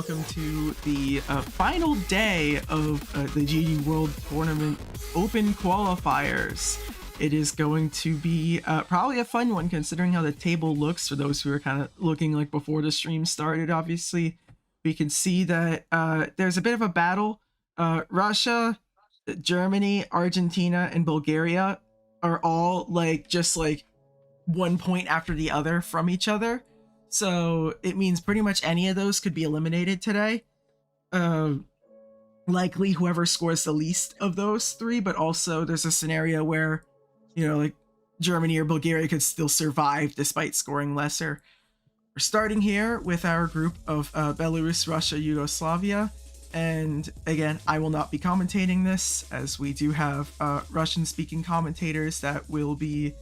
welcome to the final day of the GD World Tournament Open Qualifiers. It is going to be probably a fun one considering how the table looks for those who are kind of looking like before the stream started. Obviously, we can see that there's a bit of a battle. Russia, Germany, Argentina, and Bulgaria are all just 1 point after the other from each other. So it means pretty much any of those could be eliminated today. Likely whoever scores the least of those three, but also there's a scenario where, Germany or Bulgaria could still survive despite scoring lesser. We're starting here with our group of Belarus, Russia, Yugoslavia. And again, I will not be commentating this as we do have Russian-speaking commentators that will be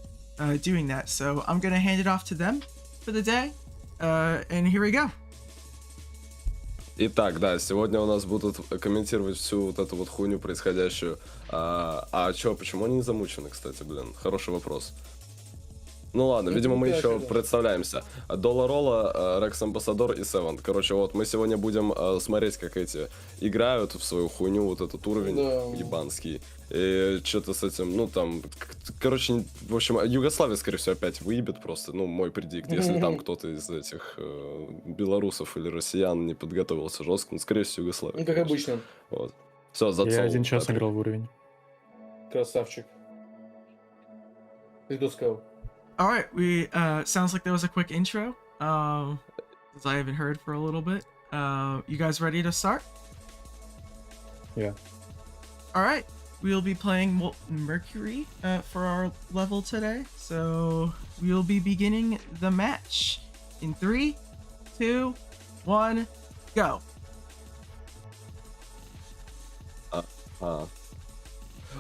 doing that. So I'm going to hand it off to them for the day. And here we go. Итак, да, сегодня у нас будут комментировать всю вот эту вот хуйню происходящую. Почему они не замучены, кстати, блин? Хороший вопрос. Ну ладно, видимо, мы еще представляемся. Долларола, Рекс Амбассадор и Севент. Короче, вот мы сегодня будем смотреть, как эти играют в свою хуйню, вот этот уровень ебанский. И что-то с этим, короче, в общем, Югославия, скорее всего, опять выебет просто, мой предикт. Если там кто-то из этих белорусов или россиян не подготовился жестко, скорее всего, Югославия. Как обычно. Вот. Все, зацел. Я 1 час играл в уровень. Красавчик. Ты кто сказал? All right, sounds like that was a quick intro, as I haven't heard for a little bit. You guys ready to start? Yeah. All right, we'll be playing Molten Mercury for our level today. So we'll be beginning the match in 3, 2, 1, go.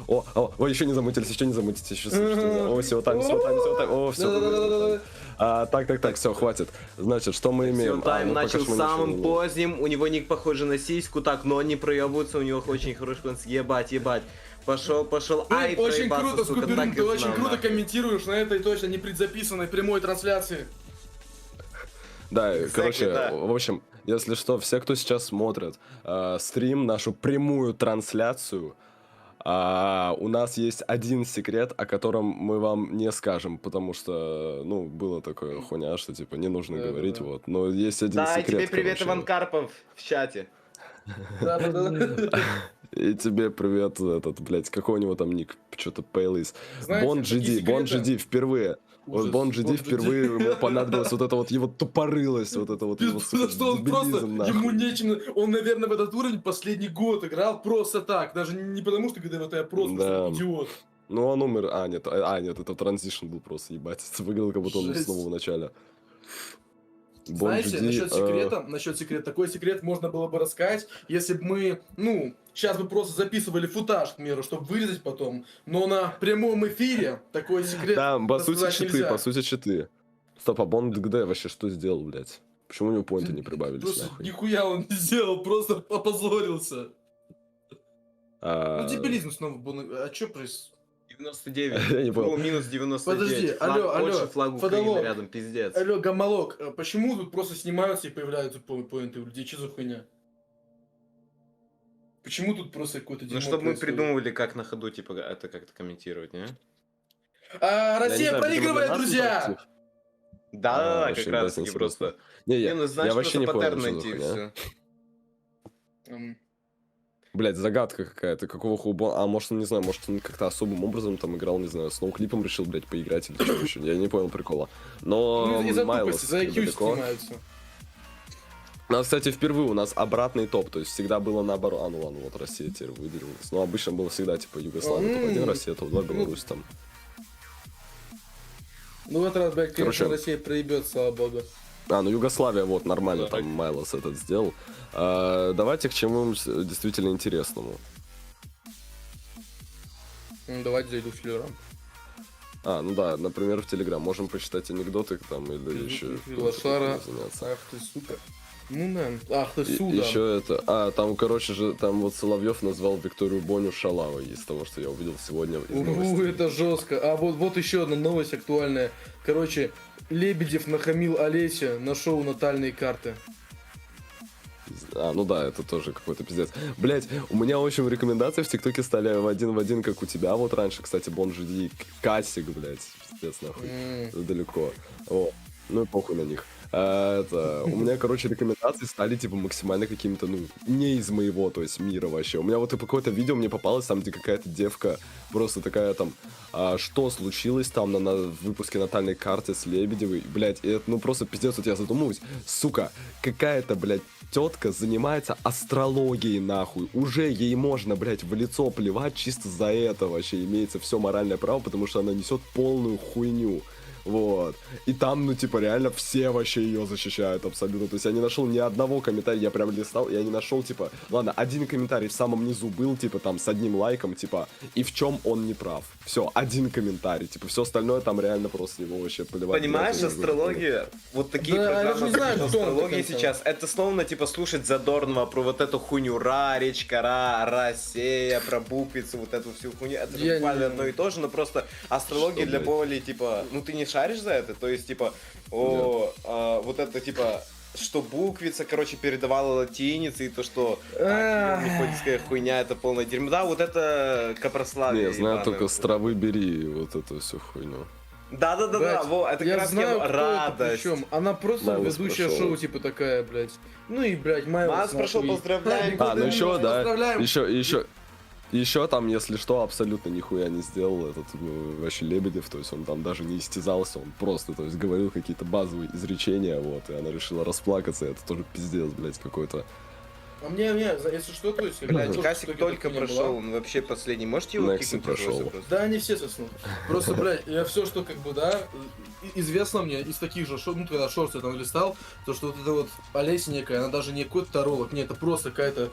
О, еще не замутились, еще О, все там. О, все. Так, все, хватит. Значит, что мы имеем? Тайм начал самым поздним, у него ник похож на сиську, так, но он не проебывается, у него очень хороший конс. Ебать. Пошел. Ай, очень проебаться, круто, сука, Скуперин, так ты и очень знал, круто нахуй. комментируешь на этой точно не предзаписанной прямой трансляции. Да, короче, да. в общем, если что, все, кто сейчас смотрит стрим, нашу прямую трансляцию, у нас есть один секрет, о котором мы вам не скажем, потому что, было такое хуйня, что, типа, не нужно говорить, вот. Но есть один Да, и секрет. тебе привет, короче. Иван Карпов, в чате. И тебе привет, какой у него там ник, что-то Пейлис. Знаете, Бон такие GD впервые. Вот Ужас. Бон GD впервые ему понадобилось вот это вот его тупорылость, вот это вот его, сука, Что он просто, дебилизм, нахуй. ему нечем, он, наверное, в этот уровень последний год играл просто так, даже не потому, что GDWT, а просто Да. идиот. Ну, он умер. Нет, это транзишн был просто, ебать. Выглядел, как будто он Жесть. снова в начале. Знаете, насчет секрета, такой секрет можно было бы рассказать, если бы мы, сейчас бы просто записывали футаж, к примеру, чтобы вырезать потом, но на прямом эфире такой секрет Да, по сути рассказать читы, нельзя. Стоп, а Бонд ГД вообще что сделал, блядь? Почему у него поинты не прибавились, Просто нахуй? нихуя он не сделал, просто опозорился. А, Дебилизм снова был. А что происходит? 99. Я не понял. Минус 99. Подожди, Флаг алло, Польши, флаг Украины Фадолог. рядом, пиздец. Алло, Гамалок, почему тут просто снимаются и появляются поинты у людей? Что за хуйня? Почему тут просто какой-то дерьмо Чтобы мы происходит? придумывали, как на ходу, типа, это как-то комментировать, не? Россия знаю, проигрывает, видимо, для нас друзья! интерактив. Да, вообще как раз без таки смысла. просто. Не, Знаешь, я вообще не понял, паттерн что за найти, хуйня. все. Блять, загадка какая-то, какого хуба. Может, не знаю, может, он как-то особым образом там играл, не знаю, с ноуклипом решил, блять, поиграть или что еще. Я не понял прикола. Но Из-за Майлос тупости, за IQ далеко. снимаются. У нас, кстати, впервые у нас обратный топ, то есть всегда было наоборот. Ну ладно, вот Россия теперь выделилась. Но обычно было всегда типа Югославия, топ-1, Россия, топ-2, Беларусь там. Ну в этот раз, блядь, конечно, Короче. Россия проебет, слава богу. Ну Югославия, вот, нормально, там Майлос этот сделал. Давайте к чему-нибудь действительно интересному. Давайте зайду в Флера. Ну да, например, в Телеграм. Можем почитать анекдоты там или еще Лошара. заняться. Ах ты, сука. Ну да. Ах ты, суда. Еще это... там, короче же, там вот Соловьев назвал Викторию Боню шалавой из того, что я увидел сегодня из новостей. Это жестко. А вот еще одна новость актуальная. Короче, Лебедев нахамил Олесе на шоу «Натальные карты». Ну да, это тоже какой-то пиздец. Блять, у меня, в общем, рекомендации в ТикТоке стали в один, как у тебя вот раньше, кстати, BonGD, Касик, блять, пиздец, нахуй, далеко. О, ну и похуй на них. У меня, короче, рекомендации стали, типа, максимально какими-то, ну, не из моего, то есть, мира вообще. У меня вот какое-то видео мне попалось, там, где какая-то девка просто такая, там, что случилось там на выпуске натальной карты с Лебедевой, блядь, и это, ну, просто пиздец, вот я задумываюсь, сука, какая-то, блядь, тетка занимается астрологией, нахуй, уже ей можно, блядь, в лицо плевать чисто за это вообще, имеется все моральное право, потому что она несет полную хуйню. Вот. И там, ну, типа, реально все вообще ее защищают абсолютно. То есть я не нашел ни одного комментария, я прям листал, я не нашел, типа, ладно, один комментарий в самом низу был, типа, там, с одним лайком, типа, и в чем он не прав. Все, один комментарий, типа, все остальное там реально просто его вообще поливать. Понимаешь, астрология, вот такие программы, как астрология сейчас, это словно, типа, слушать Задорнова про вот эту хуйню Ра, речка Ра, Россия, про буквицу, вот эту всю хуйню. Это же буквально одно и то же, но просто астрология для более, типа, ну, ты не шаришь за это, то есть, типа, вот это, типа, что буквица, короче, передавала латинице, и то, что приходится хуйня, это полное дерьмо. Да, вот это капрославие. Не, знаю только с травы бери вот эту всю хуйню. Да, во, это как раз знаю, радость. Причем она просто Майлз ведущая прошел. шоу, типа, такая, блядь. Ну и, блядь, Майлз прошел, поздравляем. Ну еще, да, Поздравляем. еще там, если что, абсолютно нихуя не сделал этот вообще Лебедев, то есть он там даже не истязался, он просто, то есть говорил какие-то базовые изречения, вот, и она решила расплакаться, это тоже пиздец, блядь, какой-то. А мне, если что, то есть... Блядь, Касик только прошел, он вообще последний. Можете его Некси кикнуть? прошел. Да, они все соснут. Просто, блядь, я все, что как бы, да, известно мне из таких же шоу, ну, когда шорты я там листал, то, что вот эта вот Олеся некая, она даже не какой-то таролог, нет, это просто какая-то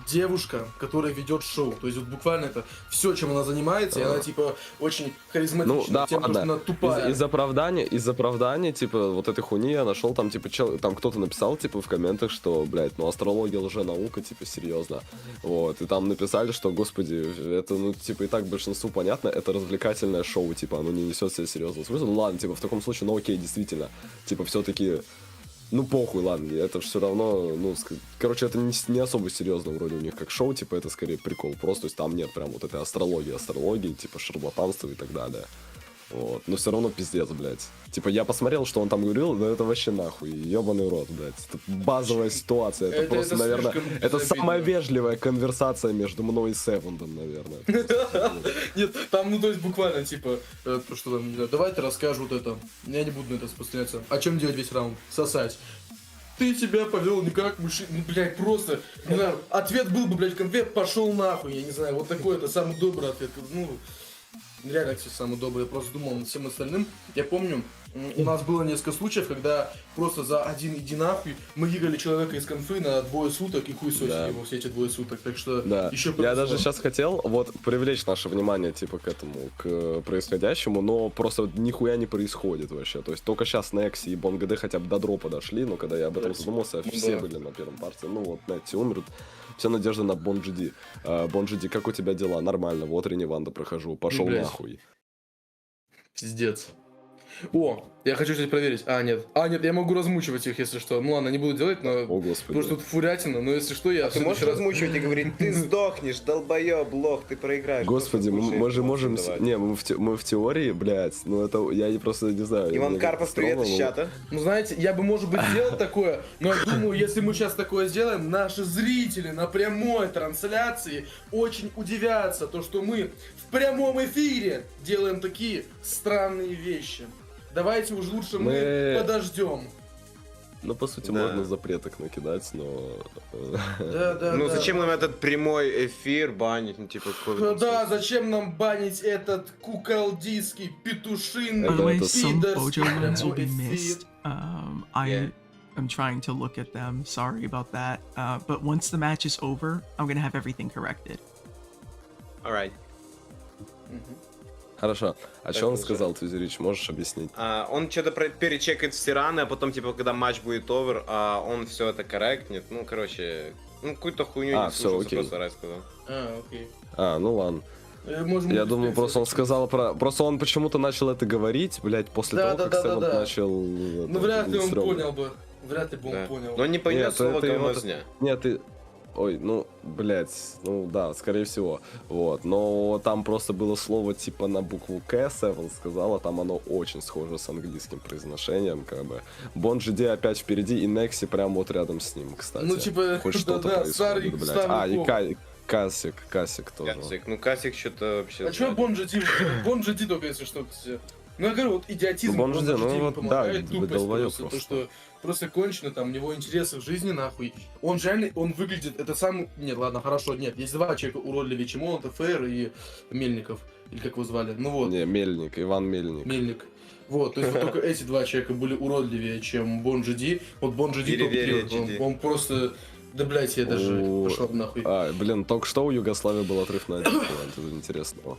девушка, которая ведет шоу. То есть вот буквально это все, чем она занимается, и она типа очень харизматична, Ну, да, тем, что она тупая. Из оправдания, типа, вот этой хуйни я нашел, там, типа, там кто-то написал, типа, в комментах, что, блядь, ну, астрология лженаука, типа, серьезно. Вот, и там написали, что, господи, это, ну, типа, и так большинству понятно, это развлекательное шоу, типа, оно не несет себе серьезного смысла. Ну, ладно, типа, в таком случае, ну, окей, действительно, типа, все-таки... Ну, похуй, ладно, это же все равно, ну, короче, это не особо серьезно вроде у них как шоу, типа, это скорее прикол, просто, то есть там нет прям вот этой астрологии, типа, шарлатанства и так далее. Вот, но все равно пиздец, блядь. Типа, я посмотрел, что он там говорил, да это вообще нахуй, ебаный рот, блядь. Это базовая ситуация, это просто, наверное, это самая вежливая конверсация между мной и Севендом, наверное. Нет, там, ну, то есть буквально, типа, что там, давайте расскажу вот это, я не буду на это распространяться. О чем делать весь раунд? Сосать. Ты себя повел не как мужчина, ну, блядь, просто, не знаю, ответ был бы, блядь, в конце, пошел нахуй, я не знаю, вот такой это самый добрый ответ, ну... Реально, кстати, самый добрый. Я просто думал над всем остальным. Я помню, у нас было несколько случаев, когда просто за один иди нахуй мы выиграли человека из конфы на 2 суток и хуй сосили его все эти 2 суток. Так что еще повезло. Я даже сейчас хотел вот привлечь наше внимание, типа, к этому, к происходящему, но просто нихуя не происходит вообще. То есть только сейчас Некси и BonGD хотя бы до дропа дошли, но когда я об этом задумался, все были на первом парте. Ну вот, Некси умер. Вся надежда на BonGD. BonGD, как у тебя дела? Нормально, вот Реневанда прохожу. Пошел нахуй. Пиздец. О, я хочу, кстати, проверить. Нет, я могу размучивать их, если что. Ну ладно, не буду делать, но... О, господи. Потому что тут фурятина, но если что, я... Ты можешь размучивать и говорить, ты сдохнешь, долбоёб, лох, ты проиграешь. Господи, мы же можем... Не, мы в теории, блядь, ну это... Я просто не знаю. Иван Карпов, привет из чата. Ну знаете, я бы, может быть, сделал такое, но я думаю, если мы сейчас такое сделаем, наши зрители на прямой трансляции очень удивятся, то, что мы в прямом эфире делаем такие странные вещи. Давайте уж лучше мы подождем. Ну, по сути, можно запреток накидать, но... Ну, зачем нам этот прямой эфир банить? Ну, типа, да, зачем нам банить этот куколдийский петушиный I'm trying to look at them. Sorry about that. But once the match is over, I'm gonna have everything corrected. Alright. Хорошо. А что он сказал, Твизерич, можешь объяснить? Он что-то перечекает все раны, а потом, типа, когда матч будет овер, он все это корректнет. Ну, короче, какую-то хуйню не слушался, просто раз сказал. Окей. Ну ладно. Я думаю, просто он сказал про... Просто он почему-то начал это говорить, блядь, после того, как Севен начал... Ну, вряд ли он понял бы. Вряд ли бы он Да. понял. Но он не поймет Нет, слово это его- говнозня. Нет, ты... Ой, ну, блядь, ну да, скорее всего. Вот, но там просто было слово типа на букву К, Севен сказала, там оно очень схоже с английским произношением, как бы. Бон GD опять впереди, и Некси прям вот рядом с ним, кстати. Ну, типа, Хоть что-то да, происходит, блядь. старый И коп. Касик тоже. Касик. Ну, Касик что-то вообще... А чё Бон GD только, если что, кстати. Ну, я говорю, вот идиотизм Бон просто GD, ну, ему вот, помогает, да, тупость долбоёб просто, то, просто. что просто кончено, там, у него интересы в жизни, нахуй. Он же реально, он выглядит, это сам, нет, ладно, хорошо, нет, есть два человека уродливее, чем он, это Фейр и Мельников, или как его звали, ну вот, Не, Мельник, Иван Мельник. Мельник. Вот, то есть вот только эти два человека были уродливее, чем Бон GD. Вот Бон GD Вери-вери, топ-3, GD. он просто, да, блядь, я даже О, пошел нахуй. Блин, только что у Югославии был отрыв на 1 это интересного.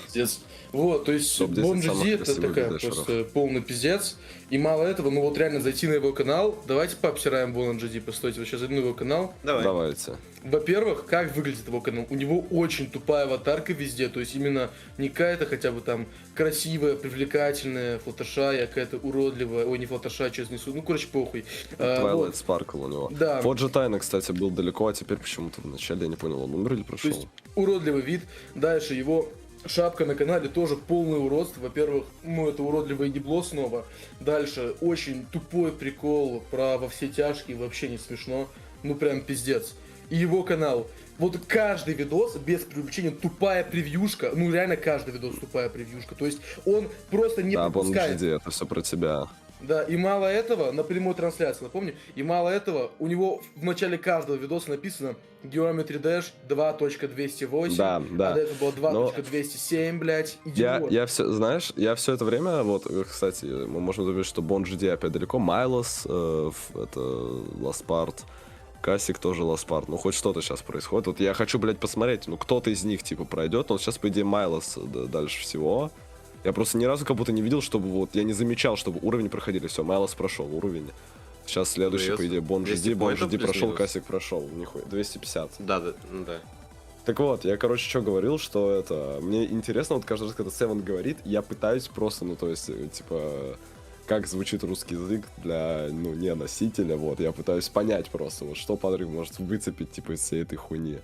Пиздец. Вот, то есть Топ-10 Бон самых GD это красивых такая дэшеров. просто полный пиздец. И мало этого, ну вот реально зайти на его канал. Давайте пообсираем Бон GD, постойте, вот сейчас зайду на его канал. Давай. Давайте. Во-первых, как выглядит его канал? У него очень тупая аватарка везде, то есть именно не какая-то хотя бы там красивая, привлекательная флаттершай, а какая-то уродливая, ой, не флаттершай, честно несу, ну, короче, похуй. Twilight Вот. Sparkle у него. Да. Фоджи Тайна, кстати, был далеко, а теперь почему-то в начале, я не понял, он умер или То прошел? есть уродливый вид. Дальше его шапка на канале тоже полный уродство. Во-первых, ну это уродливое ебло снова. Дальше очень тупой прикол про во все тяжкие, вообще не смешно. Ну прям пиздец. И его канал. Вот каждый видос, без преувеличения, тупая превьюшка. Ну реально каждый видос тупая превьюшка. То есть он просто не Да, Бон пропускает. GD, это все про тебя. Да, и мало этого, на прямой трансляции, напомню, и мало этого, у него в начале каждого видоса написано Geometry Dash 2.208, Да, да. а до этого было 2.207, блядь, идиот. Я все, знаешь, я все это время, вот, кстати, мы можем заметить, что Бон GD опять далеко, Майлос, это Ласпарт, Касик тоже Ласпарт, ну хоть что-то сейчас происходит. Вот я хочу, блядь, посмотреть, ну кто-то из них, типа, пройдет, но сейчас, по идее, Майлос дальше всего. Я просто ни разу как будто не видел, чтобы вот, я не замечал, чтобы уровни проходили. Все, Майлос прошел уровень. Сейчас следующий, по идее, Бон 200 GD, Бон поинтов GD прошел, плюс-минус. Касик прошел. Нихуя, 250. Да, да, ну да. Так вот, я, короче, что говорил, что это... Мне интересно, вот каждый раз, когда Севен говорит, я пытаюсь просто, ну, то есть, типа, как звучит русский язык для, ну, не носителя, вот. Я пытаюсь понять просто, вот, что Патрик может выцепить, типа, из всей этой хуйни.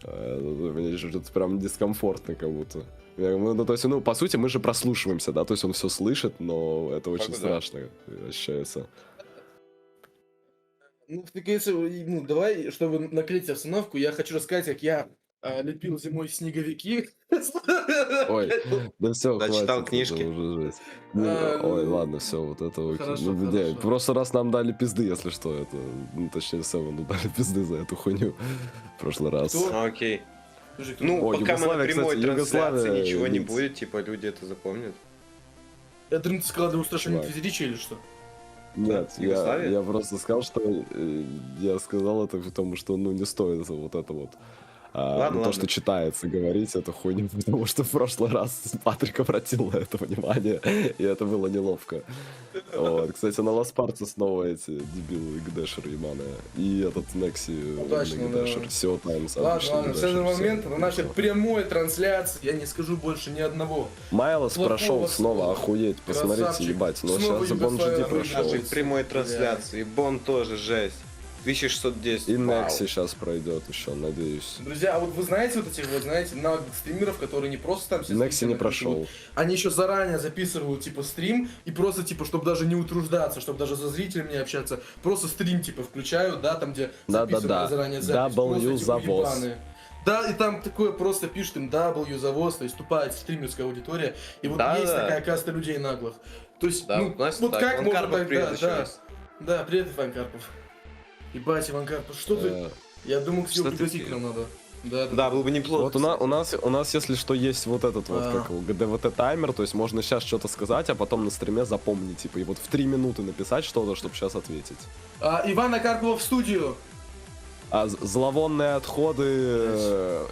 Мне что-то прям дискомфортно как будто. Ну, то есть, ну, по сути, мы же прослушиваемся, да, то есть он все слышит, но это очень да. страшно ощущается. Ну, так если, ну, давай, чтобы наклеить обстановку, я хочу рассказать, как я лепил зимой снеговики. Ой, да все, Да, хватит, читал это книжки. уже жесть. Ну, А, ой, ну, ладно, все, вот это окей. хорошо, Ну, не, хорошо. в прошлый раз нам дали пизды, если что, это, ну, точнее, Севену дали пизды за эту хуйню в прошлый раз. Кто? Окей. Подожди, кто? Ну, О, пока мы на Югославия, прямой кстати, трансляции Югославия, ничего не ведь- будет, типа, люди это запомнят. Это ты сказал для устрашения Чувак. физича или что? Нет, Югославия? я просто сказал, что я сказал это потому, что, ну, не стоит вот это вот. Ладно, То, ладно. что читается, говорить эту хуйню, потому что в прошлый раз Патрик обратил на это внимание, и это было неловко. Вот. Кстати, на Ласпарте снова эти дебилы гдэшеры ебаные. И этот Некси Удачно, да. гдэшер. Все Таймс. Ладно, ладно, в следующий момент на нашей прямой трансляции я не скажу больше ни одного. Майлос Плохого прошел снова, слова. охуеть, посмотрите, Красавчик. ебать. Но Снова сейчас Бон Югославия GD выиграла. прошел. Нашей прямой трансляции. Бон тоже жесть. 1610. И Вау. Некси сейчас пройдет еще, надеюсь. Друзья, а вот вы знаете вот этих, вот знаете, наглых стримеров, которые не просто там... все Некси не стримеры прошел. пишут, они еще заранее записывают, типа, стрим, и просто, типа, чтобы даже не утруждаться, чтобы даже за зрителями не общаться, просто стрим, типа, включают, да, там, где записывают Да-да-да. заранее запись. W просто, типа, завоз. ебаные. Да, и там такое просто пишут им W завоз, то есть тупая стримерская аудитория. И вот Да, есть да. такая каста людей наглых. То есть, Да, ну, у нас вот так. как Иван можно Карпов, так, привет да, еще да. раз. Да, привет, Иван Карпов. Ебать, Иван Карпов, что ты? Э, Я думал, к что тебе ты пригласить к пил? нам надо. Да, Да, было бы неплохо. Вот у нас, если что, есть вот этот вот, А. как его, GDWT таймер, то есть можно сейчас что-то сказать, а потом на стриме запомнить, типа, и вот в 3 минуты написать что-то, чтобы сейчас ответить. Ивана Карпова в студию. А зловонные отходы,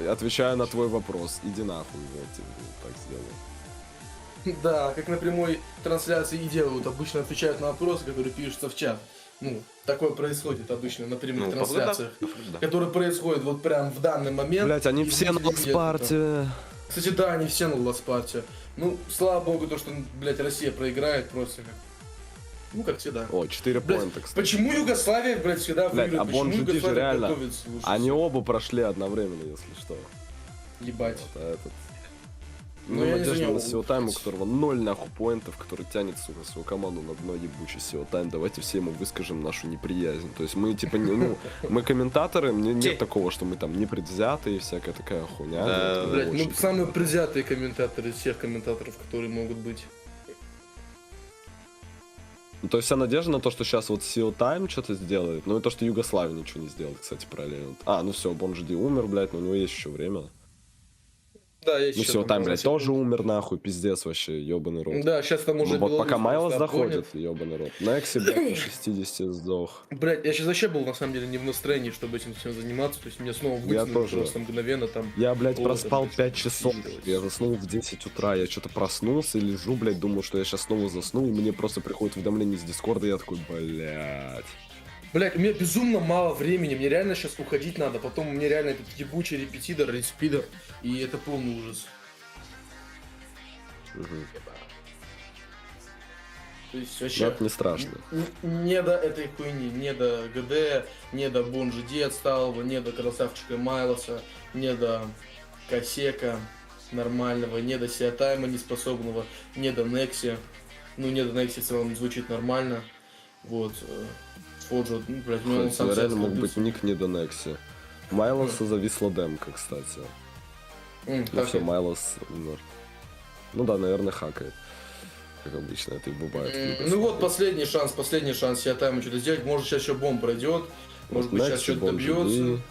отвечаю на твой вопрос, иди нахуй, вот, так сделаю. Да, как на прямой трансляции и делают. Обычно отвечают на вопросы, которые пишутся в чат. Ну, такое происходит обычно на прямых Ну, трансляциях. да. Которые происходят вот прям в данный момент. Блять, они И все на люди видят это. Ласпарте. Кстати, да, они все на Ласпарте. Ну, слава богу, то, что, блядь, Россия проиграет просто как. Ну, как всегда. О, 4 Блядь, поинта, кстати. почему Югославия, блядь, всегда Блядь, выигрывает? а Почему Бонжи же Югославия реально, готовится лучше они всего? оба прошли одновременно, если что. Ебать. Вот, а этот... Ну, Ну, я не надежда знаю, на Сиотайм, у которого 0 нахуй поинтов, который тянет, сука, свою команду на дно ебучий Сиотайм. Давайте все ему выскажем нашу неприязнь. То есть мы, типа, ну, мы комментаторы, нет такого, что мы там непредвзятые и всякая такая хуйня. Да, Вот, Блядь, очень ну самые предвзятые комментаторы из всех комментаторов, которые могут быть. Ну, то есть вся надежда на то, что сейчас вот Сиотайм что-то сделает. Ну и то, что Югославия ничего не сделает, кстати, параллельно. А, ну все, Бонжи умер, блядь, но у него есть еще время. Да, я Ну еще Сиотайм, блядь, тоже умер, нахуй, пиздец вообще, ебаный рот. Да, сейчас там уже Ну, вот пока Майлз доходит. доходит, ебаный рот. Некси, блядь, по 60 сдох. Блять, я сейчас вообще был на самом деле не в настроении, чтобы этим всем заниматься. То есть меня снова вытянули тоже. просто мгновенно там. Я, блядь, Вот, проспал это, 5 часов. пиздец. Я заснул в 10 утра. Я что-то проснулся, лежу, блядь, думаю, что я сейчас снова засну, и мне просто приходит уведомление с Дискорда, и я такой, блядь. Блять, у меня безумно мало времени, мне реально сейчас уходить надо. Потом у меня реально этот ебучий репетитор, респидер, и это полный ужас. То есть Но вообще это не страшно. не до этой хуйни, не до ГД, не до Бонжи Ди отсталого, не до красавчика Майлоса, не до Косека нормального, не до Сиатайма неспособного, не до Некси. Ну, не до Некси в целом звучит нормально. Вот. Фоджо, ну, блядь, ну, он Хоть сам себя реально мог оскорбился. быть ник не до Некси. Майлоса зависла демка, кстати. Ну Так все, и- Майлос умер. Ну да, наверное, хакает. Как обычно, это и бывает. в Югославии. Ну вот последний шанс Сиатайму что-то сделать. Может сейчас еще бомб пройдет, может быть сейчас Некси, что-то Бонжи добьется. Ди.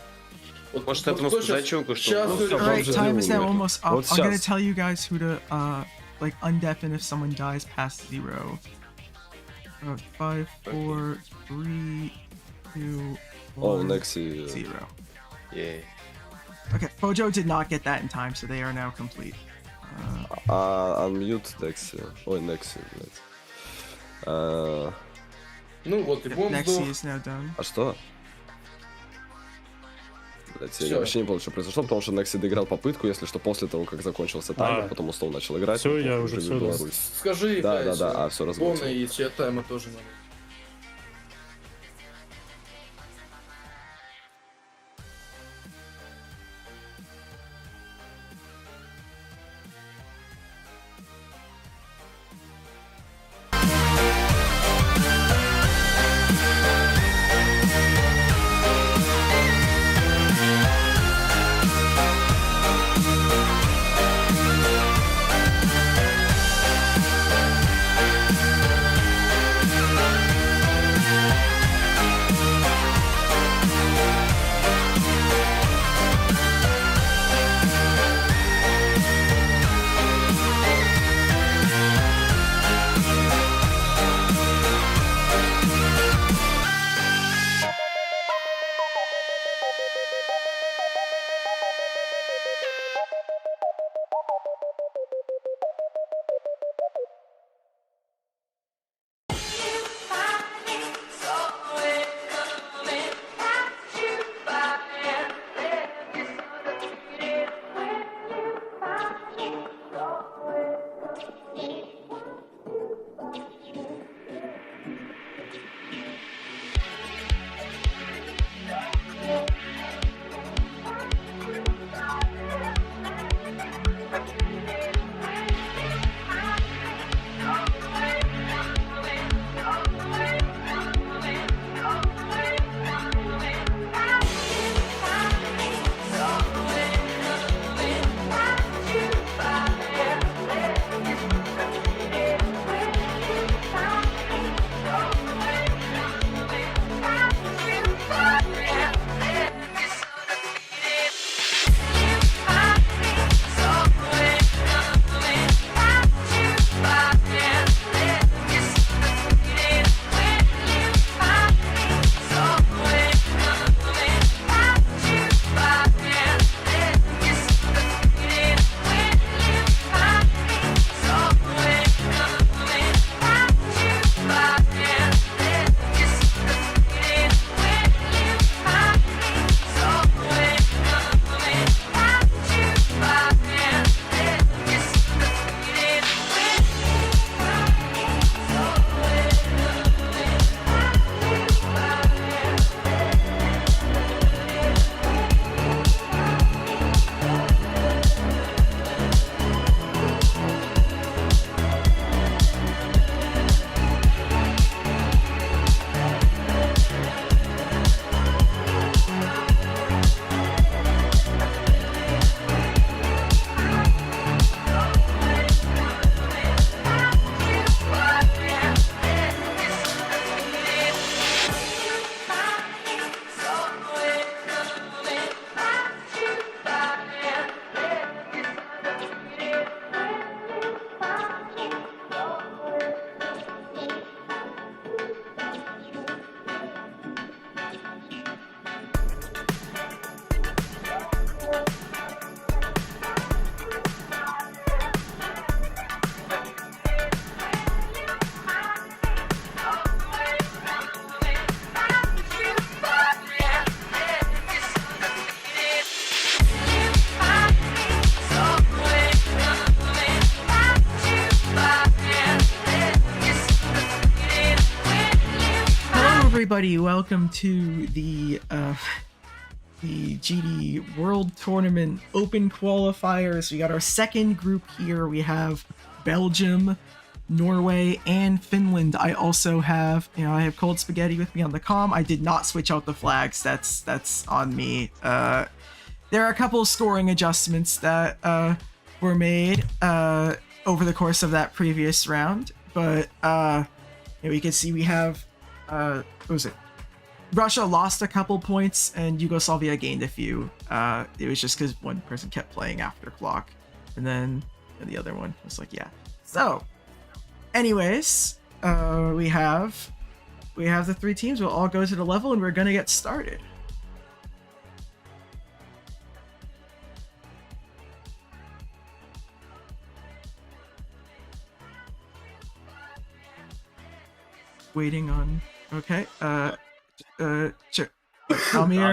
Вот, Может, этому кто сказать щас- чуваку, что щас ну, или- всё, All right, Bonжи time is Ди now умер. almost up. Вот I'm gonna щас. tell you guys who to like undeafen if someone dies past 0. 5, 4, 3, 2, О, 1, Некси. 0. Ей. Okay, Bojo did not get that in time, so they are now complete. Unmute Некси. Ой, Некси, блядь. Ну вот и бомб Nexi сдох. is now done. А что? Блять, я Всё. вообще не понял, что произошло, потому что Некси доиграл попытку, если что, после того, как закончился таймер, А. потом он снова начал играть. Всё, потом я уже уже в всё, да. Беларусь. Скажи, Да, блядь, да, да, всё разбудил. Бона и Сиатайма тоже надо. everybody, welcome to the GD World Tournament Open Qualifiers. We got our second group here. We have Belgium, Norway, and Finland. I also have, I have Cold Spaghetti with me on the comm. I did not switch out the flags. That's on me. There are a couple of scoring adjustments that were made over the course of that previous round, but we can see we have what was it? Russia lost a couple points and Yugoslavia gained a few. It was just because one person kept playing after clock, and then the other one was like, yeah. So, anyways, we have the three teams. We'll all go to the level, and we're gonna get started. Waiting on. Okay. Almir,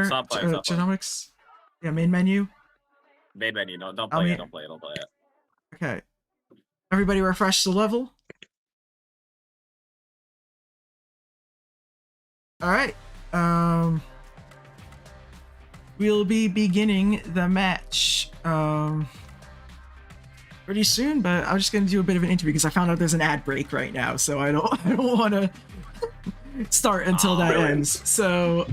Stop playing. genomics. Yeah, main menu. Main menu. No, don't play it. Don't play it. Okay. Everybody refresh the level. All right. We'll be beginning the match pretty soon, but I'm just gonna do a bit of an interview because I found out there's an ad break right now, so I don't want to start until that ends. So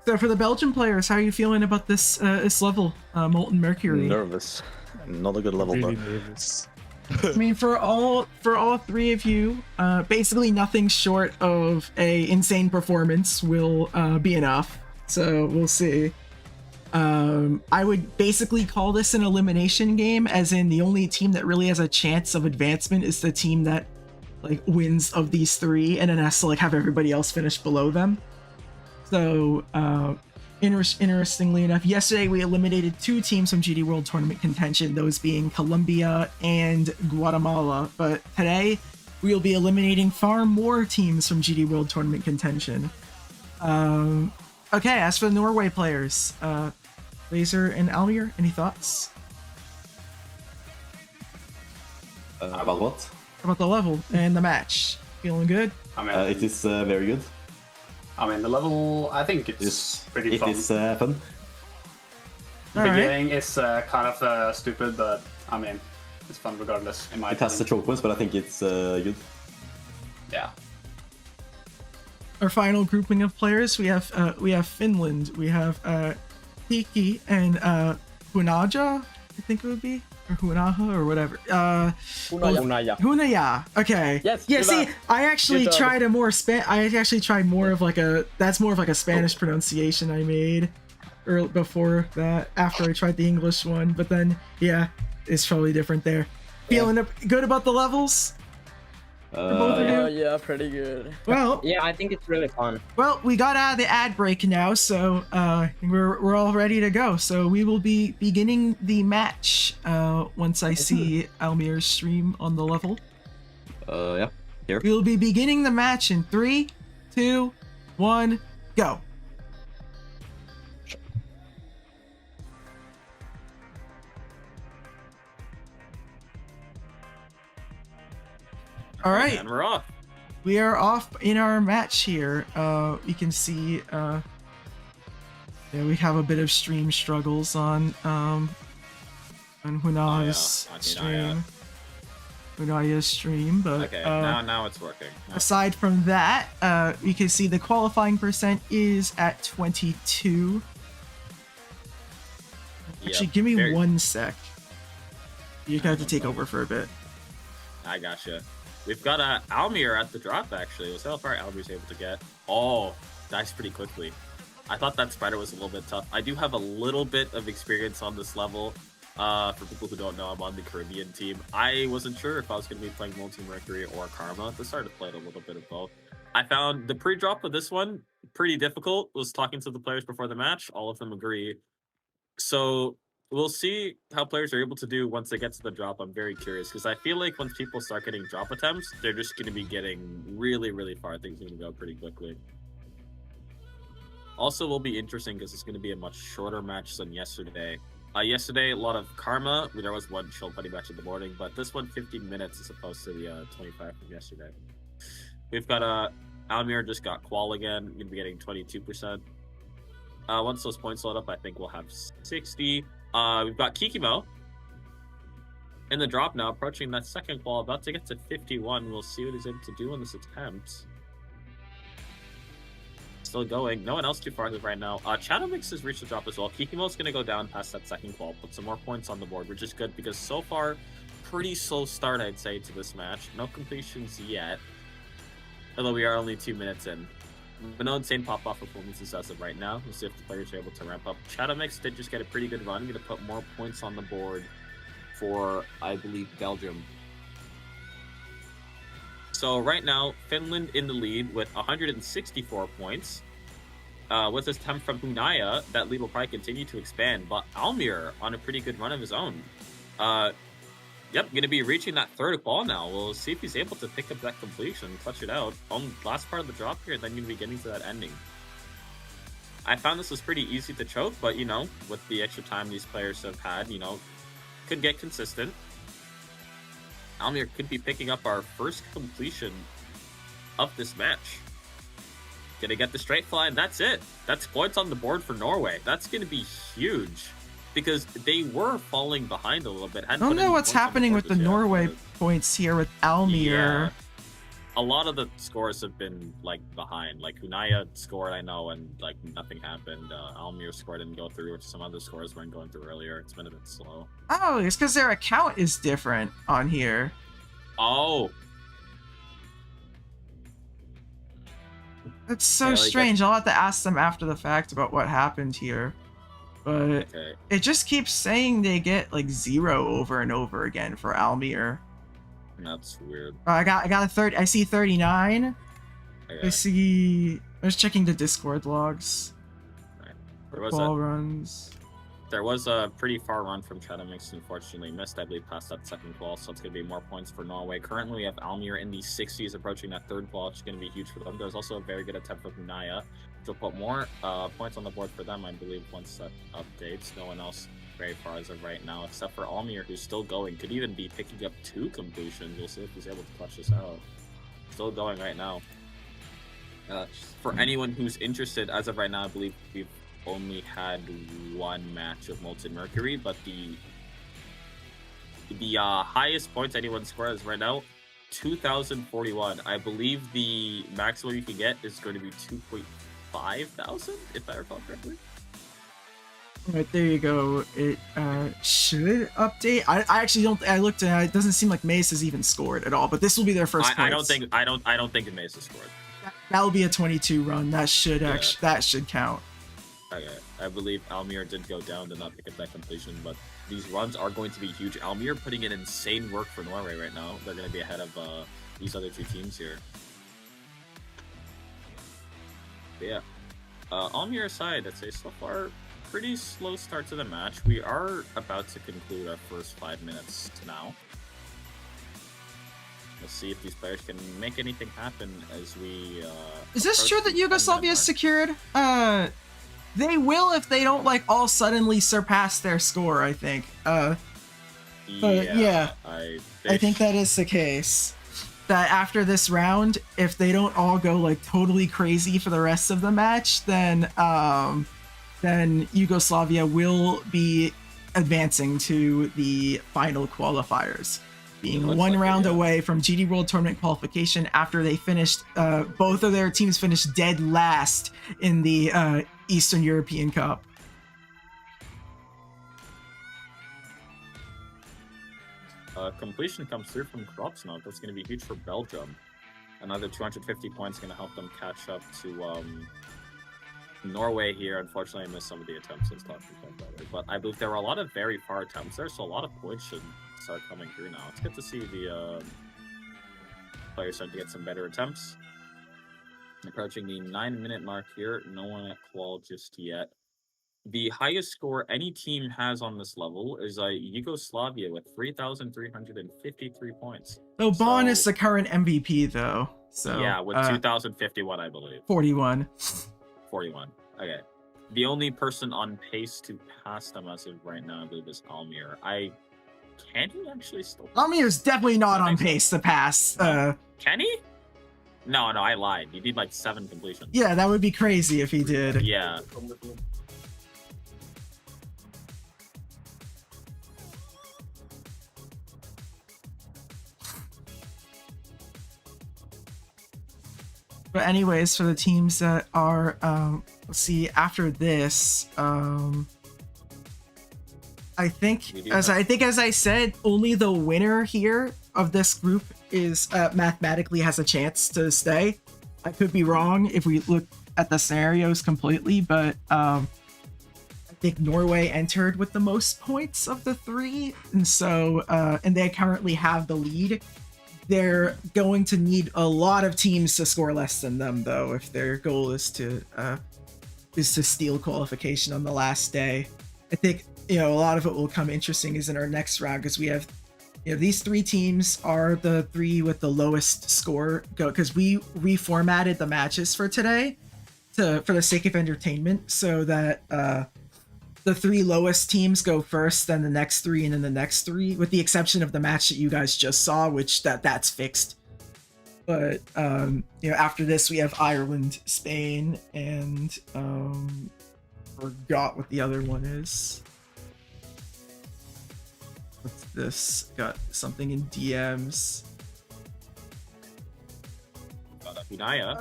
so for the Belgian players, how are you feeling about this level, Molten Mercury? Nervous. Not a good level, Really but nervous. I mean, for all three of you, basically nothing short of a insane performance will be enough. So we'll see. I would basically call this an elimination game, as in the only team that really has a chance of advancement is the team that wins of these three, and then has to have everybody else finish below them. So interestingly enough, yesterday we eliminated two teams from GD World Tournament contention, those being Colombia and Guatemala. But today we'll be eliminating far more teams from GD World Tournament contention. Okay, as for the Norway players, Laser and Almir, any thoughts About what? about the level and the match? Feeling good? I mean, It is very good. I mean, the level, I think it's pretty fun. It is fun. The All right. beginning is kind of stupid, but I mean, it's fun regardless. In my It has the opinion. choke points, but I think it's good. Yeah. Our final grouping of players, we have Finland, we have Hiki and Hunaja, I think it would be, or Hunaha or whatever. Hunaya. Okay. Yes, Yeah. good See, job. I actually Good job. tried I actually tried more of that's more of a Spanish pronunciation I made, before that, after I tried the English one. But then, yeah, it's probably different there. Feeling good about the levels? both of you? Oh yeah, pretty good. Well, Yeah, I think it's really fun. Well, we got out of the ad break now, so we're all ready to go. So we will be beginning the match once I see Almir's stream on the level. Yeah. Here. We will be beginning the match in 3, 2, 1, go. All right. And we're off. We are off in our match here. We can see we have a bit of stream struggles on Hunaya's stream. Hunaya's stream, but Okay, now it's working. Now- aside from that, we can see the qualifying percent is at 22. Actually, Yep, give me very- 1 sec. You're gonna have to take over for a bit. I gotcha. We've got Almir at the drop, actually. We'll see how far Almir's able to get. Oh, dies pretty quickly. I thought that spider was a little bit tough. I do have a little bit of experience on this level. For people who don't know, I'm on the Caribbean team. I wasn't sure if I was going to be playing Molten Mercury or Karma. At the start, I played a little bit of both. I found the pre-drop of this one pretty difficult. Was talking to the players before the match. All of them agree. So we'll see how players are able to do once they get to the drop. I'm very curious because I feel like once people start getting drop attempts, they're just going to be getting really, really far. Things are going to go pretty quickly. Also, will be interesting because it's going to be a much shorter match than yesterday. Yesterday, a lot of Karma. There was one chill buddy match in the morning, but this one 15 minutes as opposed to the 25 from yesterday. We've got Almir just got qual again. Gonna be getting 22%. Once those points load up, I think we'll have 60. We've got Kikimo in the drop now, approaching that second qual, about to get to 51. We'll see what he's able to do in this attempt. Still going. No one else too far right now. Chatomix has reached the drop as well. Kikimo's going to go down past that second qual, put some more points on the board, which is good because so far, pretty slow start, I'd say, to this match. No completions yet, although we are only 2 minutes in. But no insane pop-off performances as of right now. We'll see if the players are able to ramp up. Chatomix did just get a pretty good run. Going to put more points on the board for, I believe, Belgium. So right now, Finland in the lead with 164 points. With this attempt from Hunaya, that lead will probably continue to expand. But Almir on a pretty good run of his own. Yep, going to be reaching that third qual now. We'll see if he's able to pick up that completion, clutch it out. Last part of the drop here, then going to be getting to that ending. I found this was pretty easy to choke, but, you know, with the extra time these players have had, you know, could get consistent. Almir could be picking up our first completion of this match. Gonna get the straight fly, and that's it. That's points on the board for Norway. That's gonna be huge because they were falling behind a little bit. I don't know what's happening with the Norway points here with Almir. Yeah. A lot of the scores have been like behind. Like Hunaya scored, I know, and like nothing happened. Almir score didn't go through, which some other scores weren't going through earlier. It's been a bit slow. Oh, it's because their account is different on here. Oh. That's so strange. I'll have to ask them after the fact about what happened here. But it just keeps saying they get like 0 over and over again for Almir. That's weird. I got a 30. I see 39. Okay. I see. I was checking the Discord logs. Right. Ball runs. There was a pretty far run from Chatomix, unfortunately missed, I believe, past that second qual, so it's going to be more points for Norway. Currently, we have Almir in the 60s approaching that third qual, which is going to be huge for them. There's also a very good attempt from Hunaya to put more points on the board for them, I believe, once that updates. No one else very far as of right now, except for Almir, who's still going. Could even be picking up 2 completions. We'll see if he's able to clutch this out. Still going right now. For anyone who's interested, as of right now, I believe we've only had 1 match of Molten Mercury, but the highest points anyone scores right now, 2,041. I believe the maximum you can get is going to be 2,500, if I recall correctly. Right, there you go. It should update. I actually don't. I looked at it. It doesn't seem like Mace has even scored at all. But this will be their first. I don't think the Mace has scored. That'll be a 22 run. That should that should count. Okay, I believe Almir did go down to not pick up that completion, but these runs are going to be huge. Almir putting in insane work for Norway right now. They're going to be ahead of these other 2 teams here. But yeah, Almir aside, I'd say so far, pretty slow start to the match. We are about to conclude our first 5 minutes now. We'll see if these players can make anything happen as we... Is this true that Yugoslavia is secured? They will if they don't like all suddenly surpass their score, I think. I think that is the case. That after this round, if they don't all go like totally crazy for the rest of the match, then Yugoslavia will be advancing to the final qualifiers, being 1 round away from GD World Tournament qualification after they finished, both of their teams finished dead last in the Eastern European Cup. Completion comes through from Kropsnow. That's going to be huge for Belgium. Another 250 points going to help them catch up to Norway here. Unfortunately, I missed some of the attempts as talking about earlier, but I believe there were a lot of very far attempts there, so a lot of points should start coming through now. It's good to see the players starting to get some better attempts. Approaching the 9-minute mark here. No one at qual just yet. The highest score any team has on this level is Yugoslavia with 3,353 points. So Bon is the current MVP, though. So yeah, with 2,051, I believe. 41. 41. Okay. The only person on pace to pass them as of right now, I believe, is Almir. Can he actually still? Almir is definitely not on pace to pass. Can he? No, I lied. You need like 7 completions. Yeah, that would be crazy if he did. Yeah. But anyways, for the teams that are, let's see, after this, I think, as I said, only the winner here of this group is mathematically has a chance to stay. I could be wrong if we look at the scenarios completely, but I think Norway entered with the most points of the 3, and so and they currently have the lead. They're going to need a lot of teams to score less than them, though, if their goal is to steal qualification on the last day. I think, you know, a lot of it will come interesting is in our next round, because we have, you know, these 3 teams are the 3 with the lowest score go, because we reformatted the matches for today for the sake of entertainment, so that the 3 lowest teams go first, then the next 3, and then the next 3, with the exception of the match that you guys just saw, which that's fixed. But you know, after this we have Ireland, Spain, and forgot what the other one is. What's this? Got something in DMs.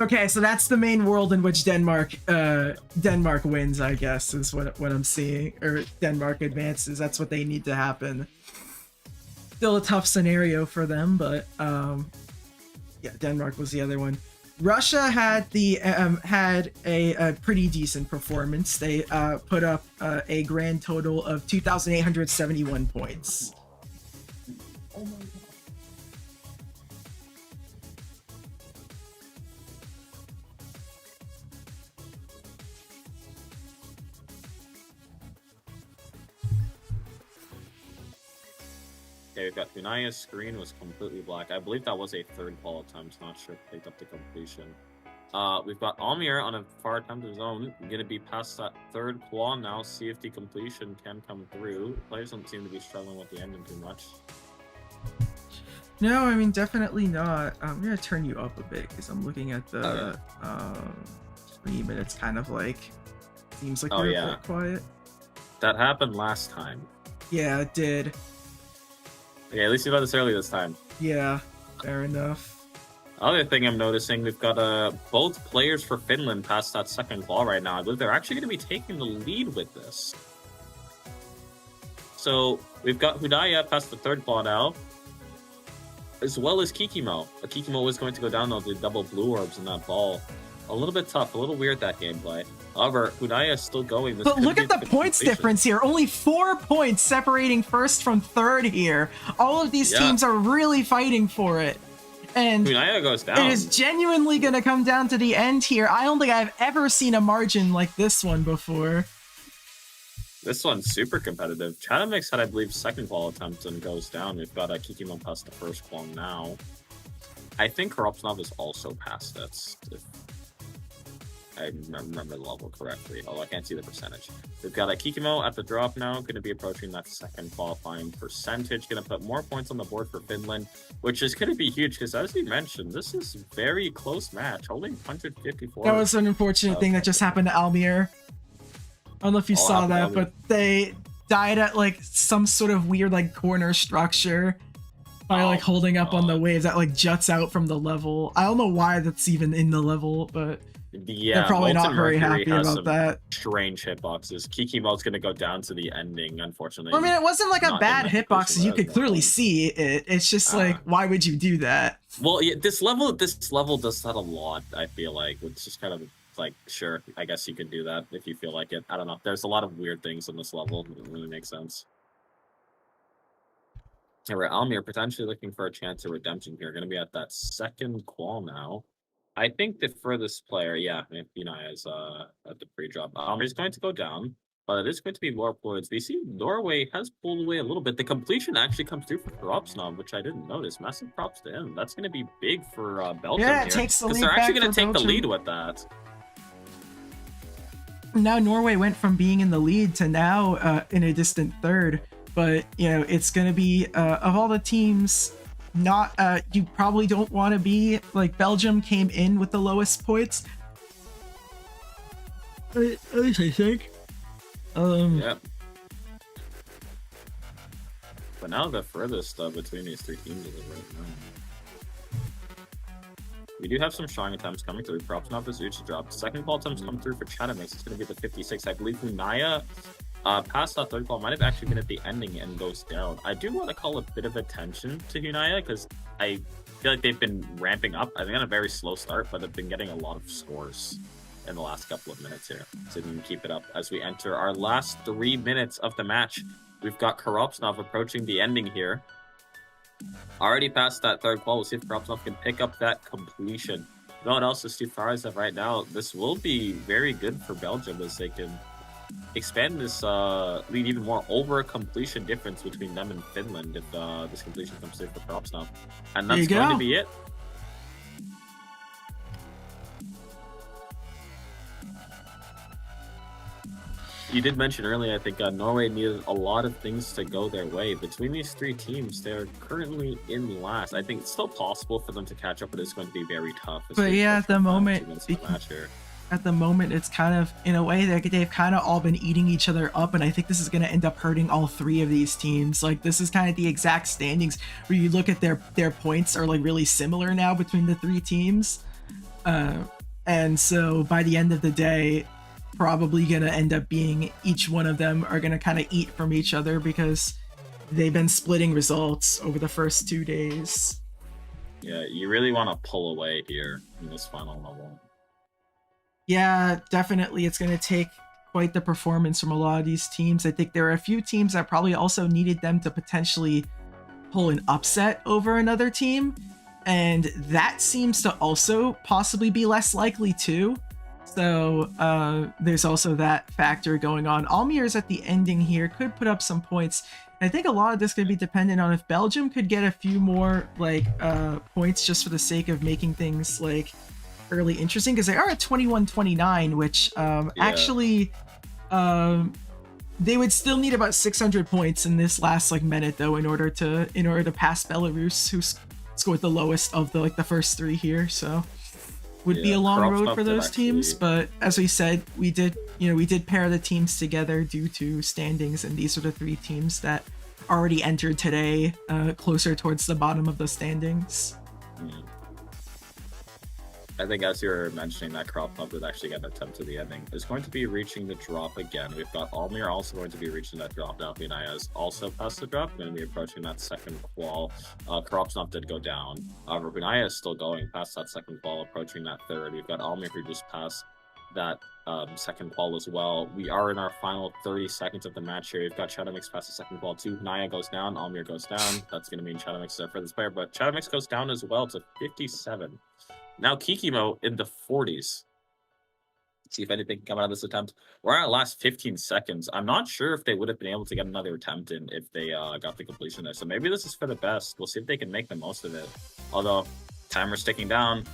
Okay, so that's the main world in which Denmark wins, I guess, is what I'm seeing, or Denmark advances. That's what they need to happen. Still a tough scenario for them, but yeah, Denmark was the other one. Russia had a pretty decent performance. They put up a grand total of 2,871 points. Oh my god. Okay, we've got Hunaya's screen was completely black. I believe that was a 3rd ball attempt. Not sure if picked up the completion. We've got Almir on a far attempt of his own. Going to be past that 3rd claw now. See if the completion can come through. Players don't seem to be struggling with the ending too much. No, I mean, definitely not. I'm going to turn you up a bit because I'm looking at the stream and it's kind of like, seems like they're a bit quiet. That happened last time. Yeah, it did. Okay, at least you got this early this time. Yeah, fair enough. Other thing I'm noticing, we've got both players for Finland past that 2nd claw right now. I believe they're actually going to be taking the lead with this. So we've got Hudaya past the 3rd claw now, as well as Kikimo. Kikimo is going to go down though, the double blue orbs in that ball. A little bit tough, a little weird, that gameplay. However, Hudaya is still going. But look at the points difference here. Only 4 points separating 1st from 3rd here. All of these teams are really fighting for it. And Hudaya goes down. It is genuinely going to come down to the end here. I don't think I've ever seen a margin like this one before. This one's super competitive. Chatamix had, I believe, 2nd claw attempt and goes down. We've got Kikimo past the 1st claw now. I think Korupsnov is also past it, if I remember the level correctly, although I can't see the percentage. We've got Kikimo at the drop now, going to be approaching that 2nd qualifying percentage, going to put more points on the board for Finland, which is going to be huge, because as we mentioned, this is a very close match, holding 154. That was an unfortunate thing that just happened to Almir. I don't know if you saw that, but they died at like some sort of weird like corner structure by like holding up on the wave that like juts out from the level. I don't know why that's even in the level, but yeah, they're probably Molten not very Mercury happy has about some that. Strange hitboxes. Kikimo's going to go down to the ending, unfortunately. I mean, it wasn't like a bad hitbox, you could clearly see it. It's just like, why would you do that? Well, yeah, this level does that a lot, I feel like. It's just kind of like, sure, I guess you can do that if you feel like it. I don't know. There's a lot of weird things in this level. It doesn't really make sense. Alright, Almir potentially looking for a chance of redemption here. Going to be at that 2nd qual now. I think the furthest player, Binaya is at the pre-drop. Almir's going to go down, but it is going to be more points. We see Norway has pulled away a little bit. The completion actually comes through for Korupsnov, which I didn't notice. Massive props to him. That's going to be big for Belgium Yeah, it here, takes the lead they're actually back going to for take the Belgium. lead with that. Now Norway went from being in the lead to now in a distant 3rd, but you know, it's going to be of all the teams not you probably don't want to be like Belgium came in with the lowest points. At least I think. Yep. But now the furthest between these three teams is right now. We do have some strong attempts coming through. Props not this Uchi drop. Second ball attempts come through for Chatamix. It's going to be the 56. I believe Hunaya past that third ball might have actually been at the ending and goes down. I do want to call a bit of attention to Hunaya because I feel like they've been ramping up. I think on a very slow start, but they've been getting a lot of scores in the last couple of minutes here. So we can keep it up as we enter our last 3 minutes of the match. We've got Korobsnov approaching the ending here. Already past that third ball. We'll see if Korobsnov can pick up that completion. No one else is too far as of right now. This will be very good for Belgium as they can expand this lead even more over a completion difference between them and Finland if this completion comes through for Korobsnov. And that's going to be it. You did mention earlier, I think Norway needed a lot of things to go their way. Between these three teams, they're currently in last. I think it's still possible for them to catch up, but it's going to be very tough. But yeah, at the moment, it's kind of, in a way, they've kind of all been eating each other up, and I think this is going to end up hurting all three of these teams. Like, this is kind of the exact standings where you look at their points are like really similar now between the three teams. And so by the end of the day, probably gonna end up being each one of them are gonna kind of eat from each other because they've been splitting results over the first 2 days. Yeah, you really want to pull away here in this final level. Yeah, definitely. It's gonna take quite the performance from a lot of these teams. I think there are a few teams that probably also needed them to potentially pull an upset over another team, and that seems to also possibly be less likely too. So there's also that factor going on. Almir's at the ending here, could put up some points. I think a lot of this could be dependent on if Belgium could get a few more like points just for the sake of making things like early interesting, because they are at 21-29, which actually they would still need about 600 points in this last like minute though in order to pass Belarus, who scored the lowest of the like the first three here. So would be a long road for those teams, but as we said, we did pair the teams together due to standings, and these are the three teams that already entered today, closer towards the bottom of the standings. I think as you were mentioning, that Korobsnov would actually get an attempt to the ending. Is going to be reaching the drop again. We've got Almir also going to be reaching that drop now. Hunaya is also past the drop, going to be approaching that second qual. Korobsnov did go down. Hunaya is still going past that second qual, approaching that third. We've got Almir who just passed that second qual as well. We are in our final 30 seconds of the match here. We've got Chatamix past the second qual too. Hunaya goes down, Almir goes down. That's going to mean Chatamix is our furthest player, but Chatamix goes down as well to 57. Now Kikimo in the 40s. See if anything can come out of this attempt. We're at last 15 seconds. I'm not sure if they would have been able to get another attempt in if they got the completion there. So maybe this is for the best. We'll see if they can make the most of it. Although, timer's ticking down.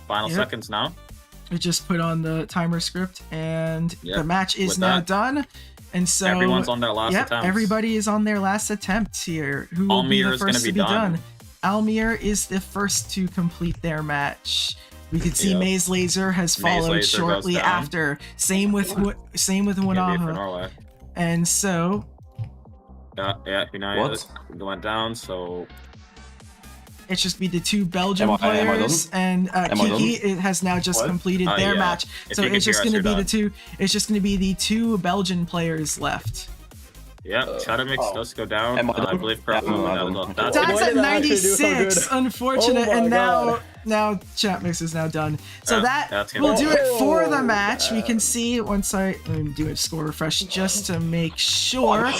Final seconds now. We just put on the timer script, and the match is now done. And so everyone's on their last attempt. Everybody is on their last attempts here. Who will be the first to be done? Almir is the first to complete their match. We can see Maze Laser has followed shortly after. Same with Wanaha. And so Hunaya went down, so it's just be the two Belgian players, and Kiki has now just completed their match. So it's just going to be the two. It's just going to be the two Belgian players left. Yeah, Chatamix does go down. I believe that's at 96. Unfortunate, and now Chatamix is now done. So that will do it for the match. We can see once I do a score refresh just to make sure.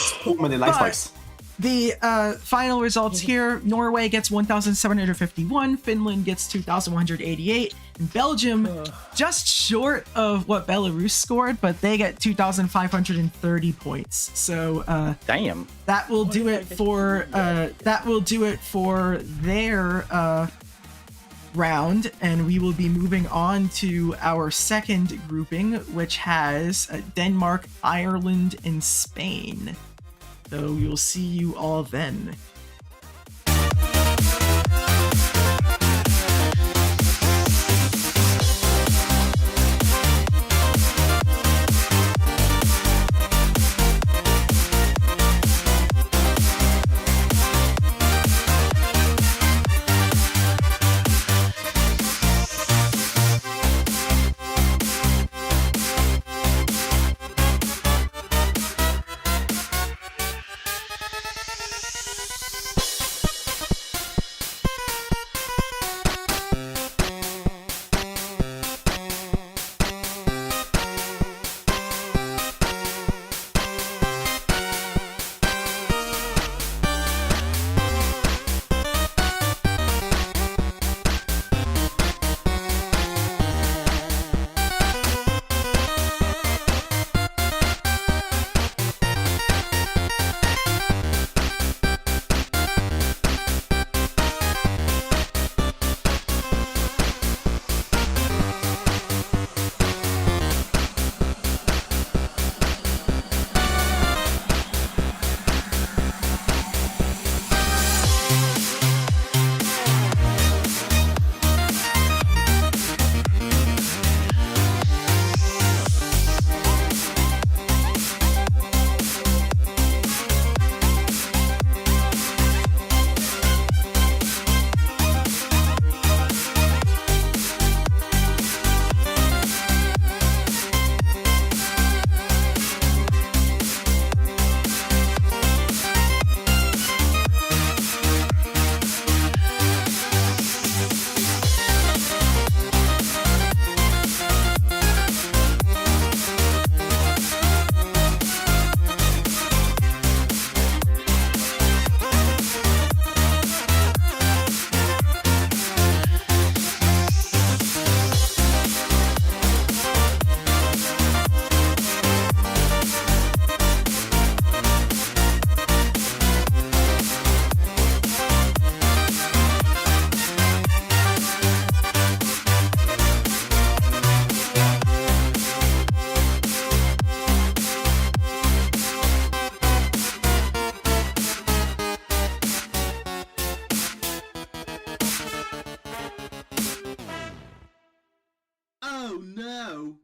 The final results here: Norway gets 1,751, Finland gets 2,188, and Belgium just short of what Belarus scored, but they get 2,530 points. So damn, that will do it for their round, and we will be moving on to our second grouping, which has Denmark, Ireland, and Spain. So we will see you all then. Oh no!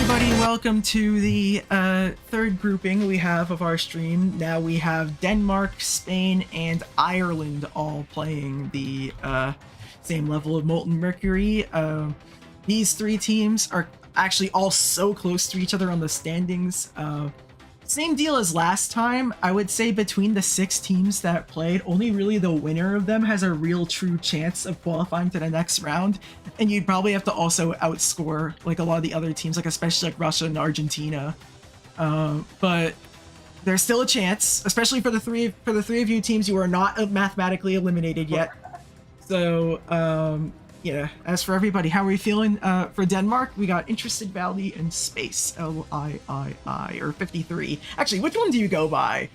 everybody, welcome to the third grouping we have of our stream. Now we have Denmark, Spain, and Ireland all playing the same level of Molten Mercury. These three teams are actually all so close to each other on the standings. Same deal as last time. I would say between the 6 teams that played, only really the winner of them has a real true chance of qualifying to the next round. And you'd probably have to also outscore like a lot of the other teams, like especially like Russia and Argentina. But there's still a chance, especially for the three of you teams. You are not mathematically eliminated yet. So yeah, as for everybody, how are we feeling? For Denmark, we got Interested Valley and Space, L-I-I-I, or 53. Actually, which one do you go by?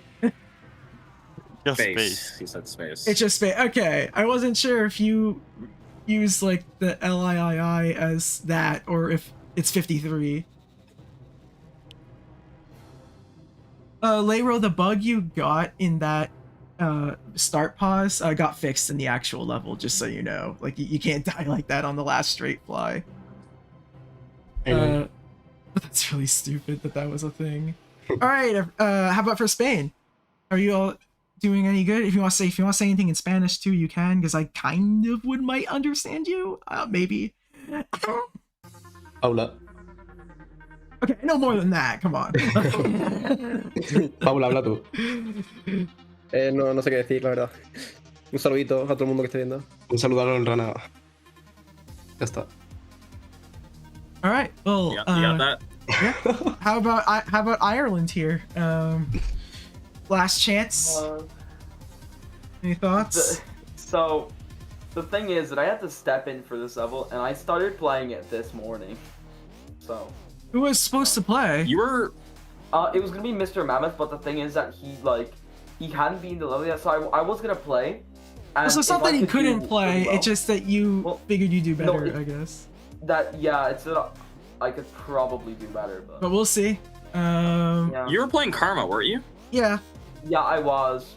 Just space. He said space. It's just Space. Okay, I wasn't sure if you use like the L-I-I-I as that, or if it's 53. Leiro, the bug you got in that start pause got fixed in the actual level, just so you know. Like you can't die like that on the last straight fly. But that's really stupid that was a thing. All right, how about for Spain? Are you all doing any good? If you want to say anything in Spanish too, you can, because I kind of might understand you. Maybe. Paula. Okay, no more than that. Come on. Paula, habla tú. No sé qué decir, la verdad. Un saludito a todo el mundo que esté viendo. Un saludo a Rana. Ya está. All right. Well, you got that? Yeah. How about Ireland here? Last chance. Any thoughts? So, the thing is that I had to step in for this level, and I started playing it this morning. So. Who was supposed to play? You were. It was gonna be Mr. Mammoth, but the thing is that he hadn't been in the level yet, so I was gonna play. And so it's not that he couldn't play, it's just that you figured you'd do better, I guess. It's that I could probably do better, but we'll see. Yeah. You were playing Karma, weren't you? Yeah. Yeah, I was.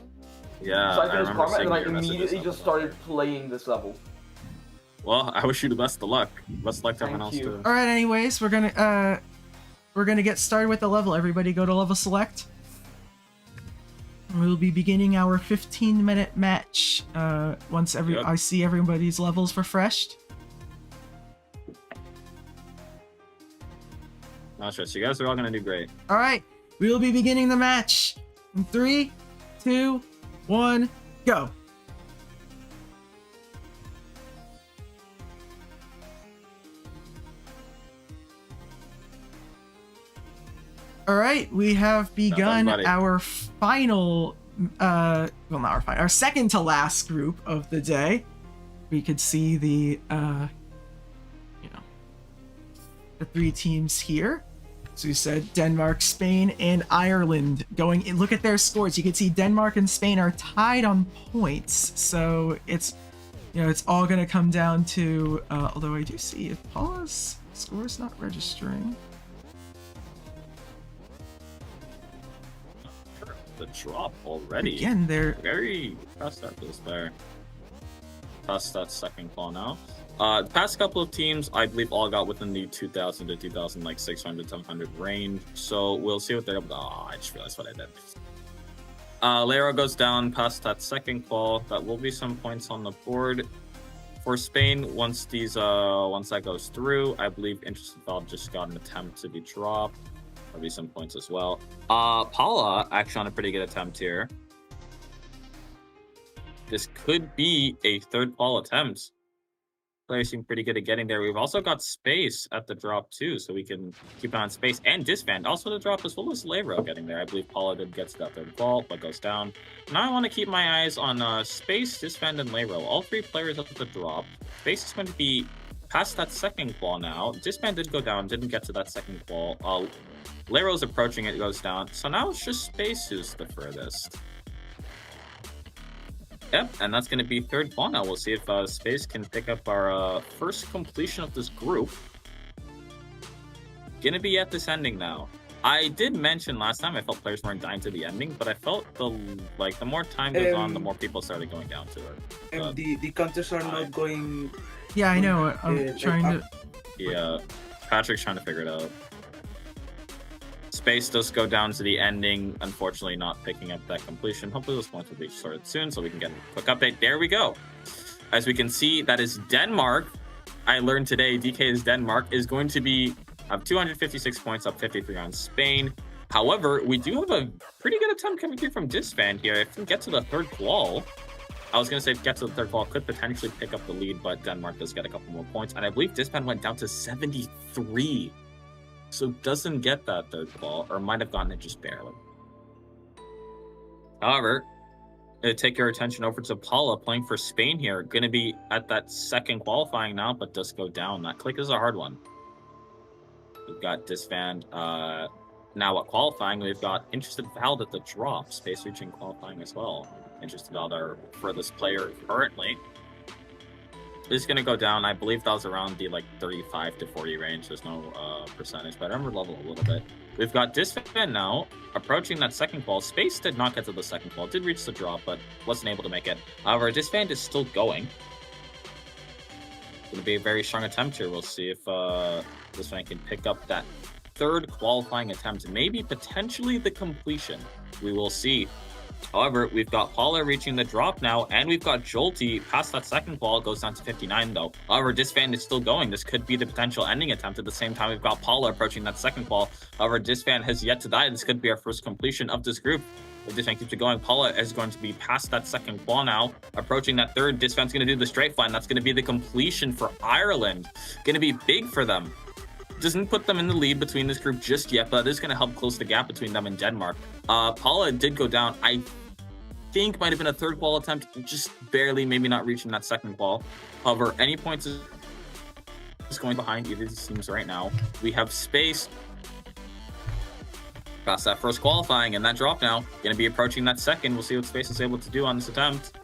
Yeah, so I finished remember Karma, and then I seeing your immediately just started playing this level. Well, I wish you the best of luck. Best of luck to everyone else too. All right. Anyways, we're gonna get started with the level. Everybody, go to level select. We'll be beginning our 15-minute match once I see everybody's levels refreshed. Not stress. You guys are all gonna do great. All right, we will be beginning the match in 3, 2, 1, go. All right, we have begun our final, well, not our final, our second to last group of the day. We could see the, the 3 teams here. So we said Denmark, Spain, and Ireland going in. Look at their scores. You can see Denmark and Spain are tied on points. So it's, it's all going to come down to, although I do see if Paula's score is not registering. The drop already. Again, they're very fast at this there. Past that second claw now. The past couple of teams, I believe, all got within the 2,000 to 2,000, like 600, 700 range. So we'll see what they're able to. Oh, I just realized what I did. Leiro goes down past that second claw. That will be some points on the board. For Spain, once that goes through, I believe Interested Valve just got an attempt to be dropped. There'll be some points as well. Paula actually on a pretty good attempt here. This could be a third fall attempt. Players seem pretty good at getting there. We've also got Space at the drop too, so we can keep an eye on Space and Disband. Also the drop as well as Leiro getting there. I believe Paula did get to that third fall, but goes down. Now I want to keep my eyes on Space, Disband, and Leiro. All 3 players at the drop. Space is going to be past that second claw now. Disband did go down, didn't get to that second claw. Leiro's approaching it, goes down. So now it's just Space who's the furthest. Yep, and that's going to be third fall now. We'll see if Space can pick up our first completion of this group. Gonna be at this ending now. I did mention last time I felt players weren't dying to the ending, but I felt the more time goes on, the more people started going down to it. The counters are not going. Yeah, I know. I'm trying to. Yeah, Patrick's trying to figure it out. Space does go down to the ending, unfortunately not picking up that completion. Hopefully those points will be sorted soon so we can get a quick update. There we go. As we can see, that is Denmark. I learned today DK's Denmark is going to be up 256 points, up 53 on Spain. However, we do have a pretty good attempt coming through from Disband here. If we get to the third qual, I was going to say if we get to the third qual, could potentially pick up the lead, but Denmark does get a couple more points. And I believe Disband went down to 73. So doesn't get that third qual, or might have gotten it just barely. However, take your attention over to Paula playing for Spain here. Going to be at that second qualifying now, but does go down. That click is a hard one. We've got Disband now at qualifying. We've got Interested Vald at the drop. Space reaching qualifying as well. Interested Vald, our furthest player currently. This is going to go down. I believe that was around the 35 to 40 range. There's no percentage, but I remember level a little bit. We've got Disband now approaching that second qual. Space did not get to the second qual. Did reach the drop, but wasn't able to make it. However, Disband is still going. Going to be a very strong attempt here. We'll see if Disband can pick up that third qualifying attempt. Maybe potentially the completion. We will see. However, we've got Paula reaching the drop now, and we've got Jolty past that second qual. It goes down to 59, though. However, Disband is still going. This could be the potential ending attempt. At the same time, we've got Paula approaching that second qual. However, Disband has yet to die. This could be our first completion of this group. If Disband keeps it going, Paula is going to be past that second qual now, approaching that third. Disband's going to do the straight fly, and that's going to be the completion for Ireland. Going to be big for them. Doesn't put them in the lead between this group just yet, but it is going to help close the gap between them and Denmark. Paula did go down. I think might have been a third qual attempt, just barely, maybe not reaching that second qual. However, any points is going behind either of these teams right now. We have Space past that first qualifying, and that drop now. Going to be approaching that second. We'll see what Space is able to do on this attempt.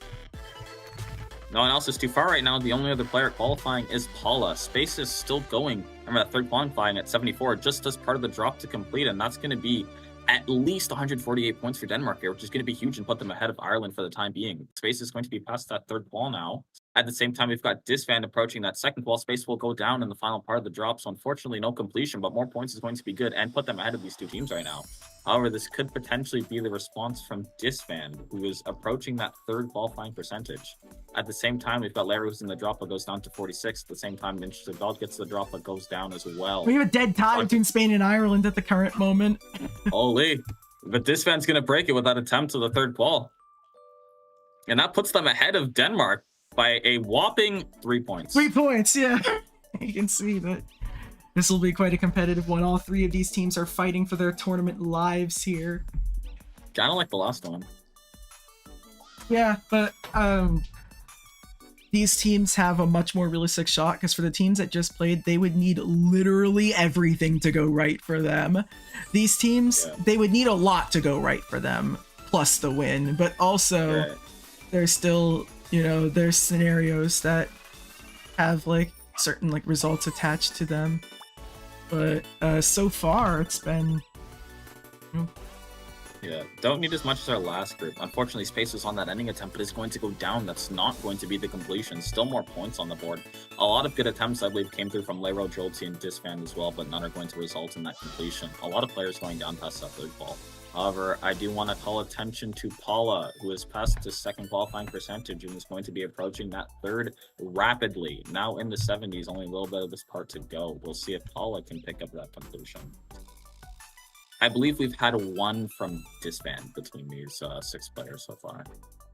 No one else is too far right now. The only other player qualifying is Paula. Space is still going. Remember that third qualifying at 74, just as part of the drop to complete, and that's going to be at least 148 points for Denmark here, which is going to be huge and put them ahead of Ireland for the time being. Space is going to be past that third qual now. At the same time, we've got Disband approaching that second qual. Space will go down in the final part of the drop, so unfortunately no completion, but more points is going to be good and put them ahead of these two teams right now. However, this could potentially be the response from Disband, who is approaching that third qualifying percentage. At the same time, we've got Larry who's in the drop, but goes down to 46. At the same time, Interested Vald gets the drop, but goes down as well. We have a dead tie between Spain and Ireland at the current moment. Holy. But Disband's going to break it with that attempt to the third qual. And that puts them ahead of Denmark by a whopping 3 points. 3 points, yeah. You can see that this will be quite a competitive one. All three of these teams are fighting for their tournament lives here. Kind of like the last one. Yeah, but these teams have a much more realistic shot, because for the teams that just played, they would need literally everything to go right for them. These teams, they would need a lot to go right for them, plus the win. But also, there's still, there's scenarios that have certain results attached to them. But so far, it's been... Yeah, don't need as much as our last group. Unfortunately, Space was on that ending attempt, but it's going to go down. That's not going to be the completion. Still more points on the board. A lot of good attempts, I believe, came through from Lero, Jolty, and Disband as well, but none are going to result in that completion. A lot of players going down past that third ball. However, I do want to call attention to Paula, who has passed the second qualifying percentage and is going to be approaching that third rapidly. Now in the 70s, only a little bit of this part to go. We'll see if Paula can pick up that completion. I believe we've had one from Disband between these 6 players so far.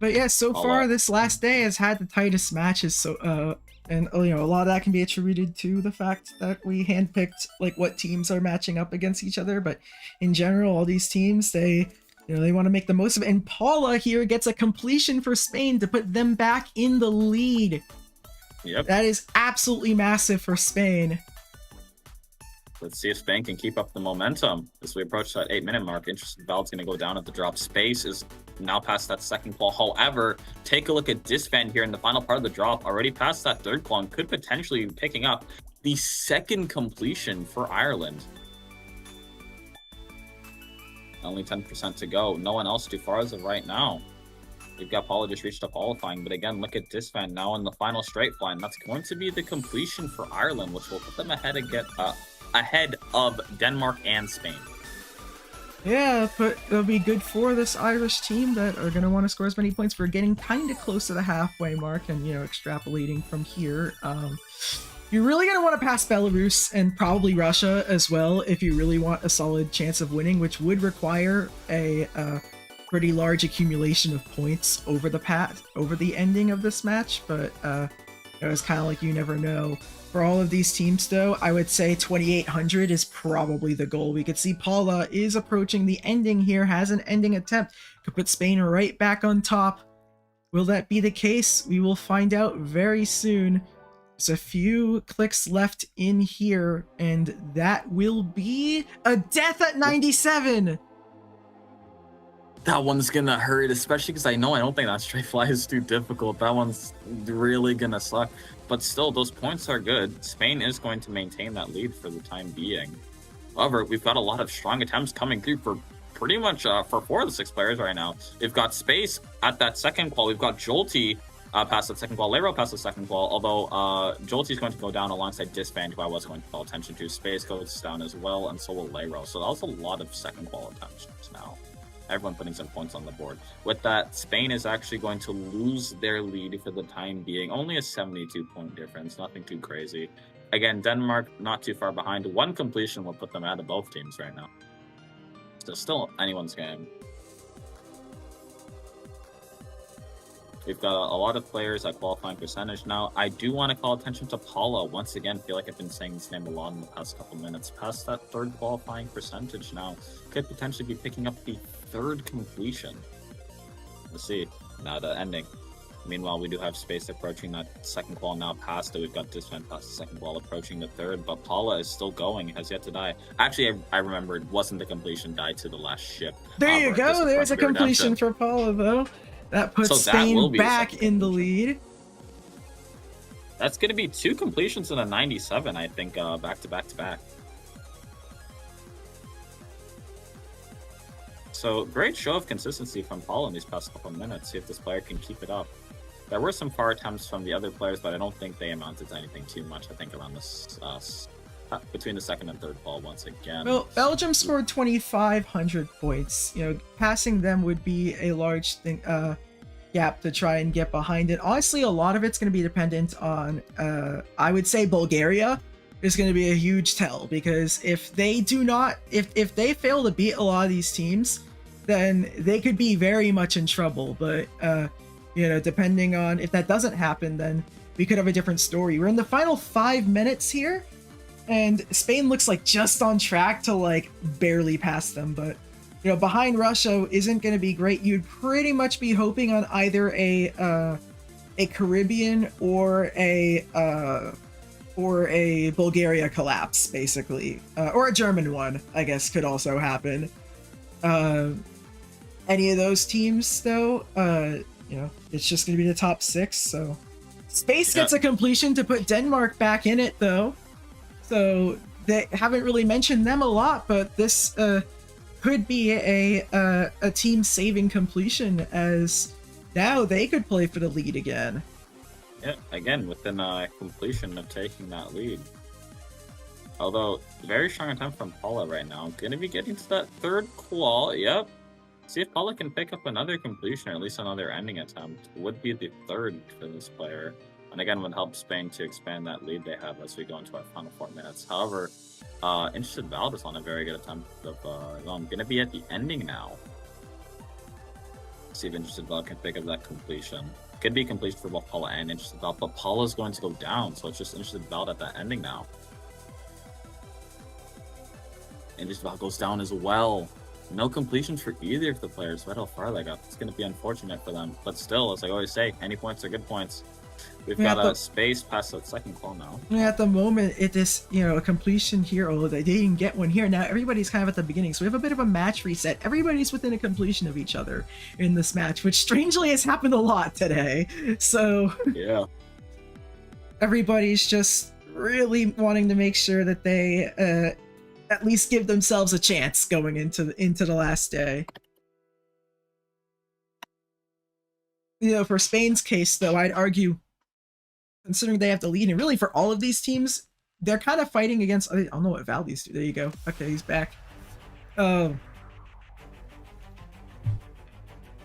But yeah, so far this last day has had the tightest matches. So and a lot of that can be attributed to the fact that we handpicked what teams are matching up against each other. But in general, all these teams, they want to make the most of it. And Paula here gets a completion for Spain to put them back in the lead. Yep. That is absolutely massive for Spain. Let's see if Spain can keep up the momentum as we approach that 8-minute mark. Interested Vald's going to go down at the drop. Space is now past that second qual. However, take a look at Disband here in the final part of the drop. Already past that third qual and could potentially be picking up the second completion for Ireland. Only 10% to go. No one else too far as of right now. We've got Paula just reached up qualifying, but again, look at Disband now in the final straight fly, and that's going to be the completion for Ireland, which will put them ahead of Denmark and Spain. Yeah, but it'll be good for this Irish team that are going to want to score as many points. For getting kind of close to the halfway mark and, extrapolating from here. You're really going to want to pass Belarus and probably Russia as well if you really want a solid chance of winning, which would require a pretty large accumulation of points over the ending of this match. But it's kind of like you never know. For all of these teams, though, I would say 2,800 is probably the goal. We could see Paula is approaching the ending here, has an ending attempt, could put Spain right back on top. Will that be the case? We will find out very soon. There's a few clicks left in here, and that will be a death at 97! That one's gonna hurt, especially because I don't think that straight fly is too difficult. That one's really gonna suck. But still, those points are good. Spain is going to maintain that lead for the time being. However, we've got a lot of strong attempts coming through for pretty much for 4 of the 6 players right now. We've got Space at that second qual. We've got Jolty past that second qual. Lero past the second qual, although Jolty is going to go down alongside Disband, who I was going to call attention to. Space goes down as well, and so will Lero. So that was a lot of second qual attempts now. Everyone putting some points on the board. With that, Spain is actually going to lose their lead for the time being. Only a 72-point difference, nothing too crazy. Again, Denmark not too far behind. 1 completion will put them out of both teams right now. So still anyone's game. We've got a lot of players at qualifying percentage now. I do want to call attention to Paula. Once again, feel like I've been saying this name a lot in the past couple minutes. Past that 3rd qualifying percentage now. Could potentially be picking up the 3rd completion. Let's see. Now the ending. Meanwhile, we do have Space approaching that 2nd qual now past it. We've got Disband past the 2nd qual approaching the 3rd, but Paula is still going, has yet to die. Actually, I remember it wasn't the completion, died to the last ship. There you go, there's a completion for Paula though. That puts Spain back in the lead. That's going to be 2 completions in a 97, I think, back to back to back. So, great show of consistency from Paul in these past couple of minutes. See if this player can keep it up. There were some far attempts from the other players, but I don't think they amounted to anything too much. I think around this between the 2nd and 3rd ball once again. Well, Belgium scored 2,500 points. Passing them would be a large thing, gap to try and get behind it. Honestly, a lot of it's going to be dependent on, I would say Bulgaria is going to be a huge tell, because if they do not, if they fail to beat a lot of these teams, then they could be very much in trouble. But, depending on if that doesn't happen, then we could have a different story. We're in the final 5 minutes here, and Spain looks like just on track to like barely pass them, but behind Russia isn't going to be great. You'd pretty much be hoping on either a Caribbean or a Bulgaria collapse, basically, or a German one, I guess, could also happen. Any of those teams, though, it's just going to be the top 6. So Space gets a completion to put Denmark back in it, though. So they haven't really mentioned them a lot, but this could be a team-saving completion, as now they could play for the lead again. Yeah, again, within completion of taking that lead. Although, very strong attempt from Paula right now. Going to be getting to that 3rd qual. Yep. See if Paula can pick up another completion, or at least another ending attempt. Would be the 3rd for this player. And again, would help Spain to expand that lead they have as we go into our final 4 minutes. However, Interested Val is on a very good attempt of going to be at the ending now. See if Interested Val can pick up that completion. Could be completion for both Paula and Interested Val, but Paula's going to go down, so it's just Interested Val at that ending now. Interested Val goes down as well. No completions for either of the players. Right how far they got. It's going to be unfortunate for them, but still, as I always say, any points are good points. We've got a Space past that 2nd call now. At the moment, it is, a completion here, although they didn't get one here. Now, everybody's kind of at the beginning, so we have a bit of a match reset. Everybody's within a completion of each other in this match, which strangely has happened a lot today. So, yeah. Everybody's just really wanting to make sure that they at least give themselves a chance going into the last day. For Spain's case, though, I'd argue, considering they have the lead, and really for all of these teams, they're kind of fighting against, I don't know what Valdez do. There you go. Okay, he's back.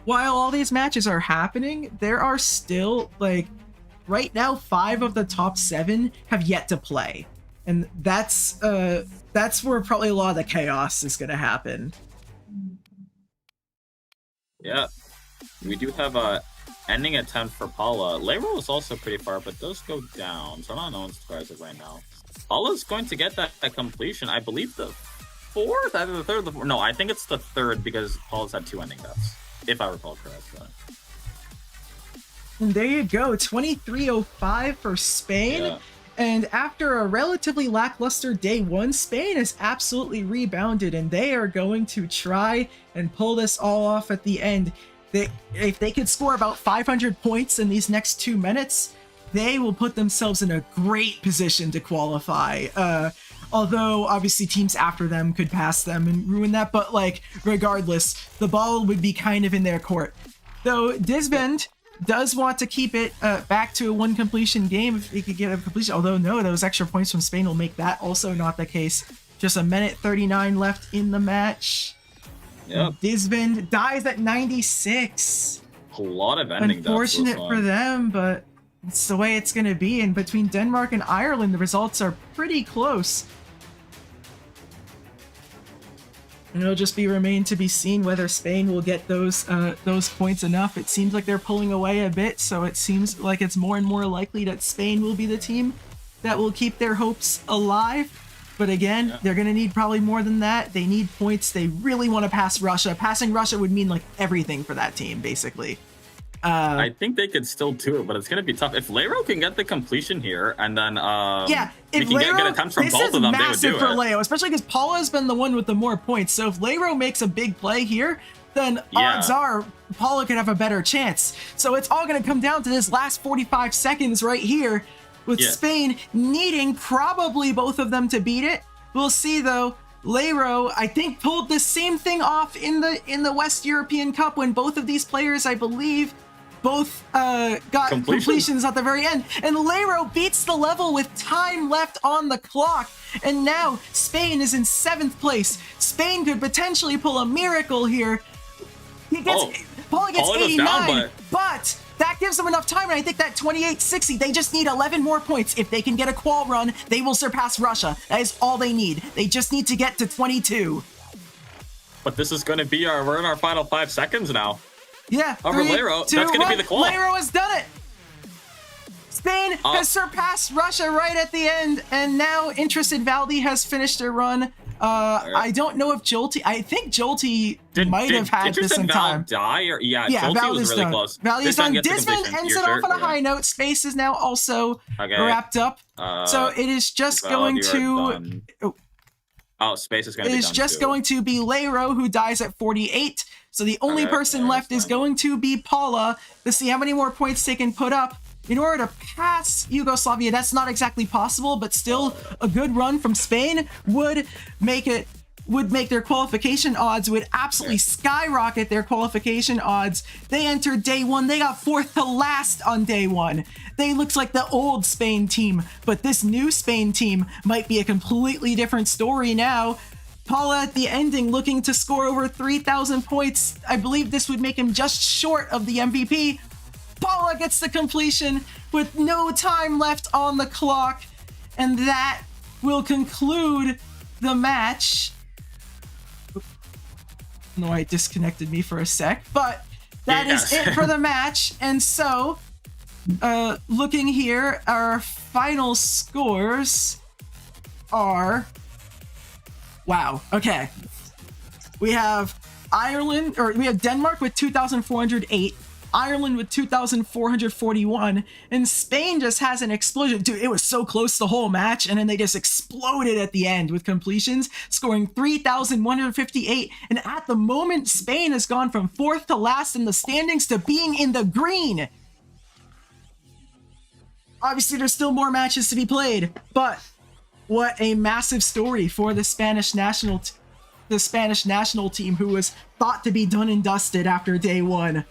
while all these matches are happening, there are still, like, right now, 5 of the top 7 have yet to play. And that's where probably a lot of the chaos is going to happen. Yeah. We do have ending at 10 for Paula. Lero is also pretty far, but does go down. So I don't know what's surprising right now. Paula's going to get that completion. I believe the 4th, either the 3rd or the 4th. No, I think it's the 3rd because Paula's had 2 ending deaths, if I recall correctly. And there you go, 23:05 for Spain. Yeah. And after a relatively lackluster day 1, Spain has absolutely rebounded, and they are going to try and pull this all off at the end. If they could score about 500 points in these next 2 minutes, they will put themselves in a great position to qualify. Although, obviously, teams after them could pass them and ruin that, but, like, regardless, the ball would be kind of in their court. Though Disband does want to keep it back to a 1 completion game if he could get a completion. Although, no, those extra points from Spain will make that also not the case. Just a minute 39 left in the match. Yep. Disband dies at 96. A lot of ending deaths. Unfortunate for them, but it's the way it's going to be. And between Denmark and Ireland, the results are pretty close. And it'll just remain to be seen whether Spain will get those points enough. It seems like they're pulling away a bit, so it seems like it's more and more likely that Spain will be the team that will keep their hopes alive. But again, they're going to need probably more than that. They need points. They really want to pass Russia. Passing Russia would mean like everything for that team, basically. I think they could still do it, but it's going to be tough. If Lero can get the completion here, and then if we can get attempts from both of them, they would do it. This is massive for Leo, especially because Paula has been the one with the more points. So if Lero makes a big play here, then odds are Paula could have a better chance. So it's all going to come down to this last 45 seconds right here, with Spain needing probably both of them to beat it. We'll see though. Lero, I think, pulled the same thing off in the West European Cup when both of these players, I believe, both got completions at the very end. And Lero beats the level with time left on the clock. And now Spain is in 7th place. Spain could potentially pull a miracle here. Paula gets 89, but that gives them enough time, and I think that 28-60, they just need 11 more points. If they can get a qual run, they will surpass Russia. That is all they need. They just need to get to 22. But this is going to be we're in our final 5 seconds now. Yeah. Over Lero, that's going to be the qual. Lero has done it. Spain has surpassed Russia right at the end, and now Interested Valdi has finished their run. I don't know if Jolty. I think Jolty might have had this in time. Die or Jolty was really close. Valdi's done. Disband ends it off on a high note. Space is now also wrapped up. So it is just going to. Space is going to be done. It is just going to be Lero, who dies at 48. So the only person left is going to be Paula to see how many more points they can put up in order to pass Yugoslavia. That's not exactly possible, but still a good run from Spain would make their qualification odds, would absolutely skyrocket their qualification odds. They entered day 1. They got 4th to last on day 1. They looked like the old Spain team, but this new Spain team might be a completely different story now. Paula at the ending looking to score over 3,000 points. I believe this would make him just short of the MVP. Paula gets the completion with no time left on the clock, and that will conclude the match. No, I disconnected me for a sec, but that is it for the match. And so, looking here, our final scores are... Wow, okay. We have Denmark with 2,408, Ireland with 2,441, and Spain just has an explosion. Dude, it was so close the whole match, and then they just exploded at the end with completions, scoring 3,158. And at the moment, Spain has gone from 4th to last in the standings to being in the green. Obviously, there's still more matches to be played, but what a massive story for the Spanish national team, who was thought to be done and dusted after day 1.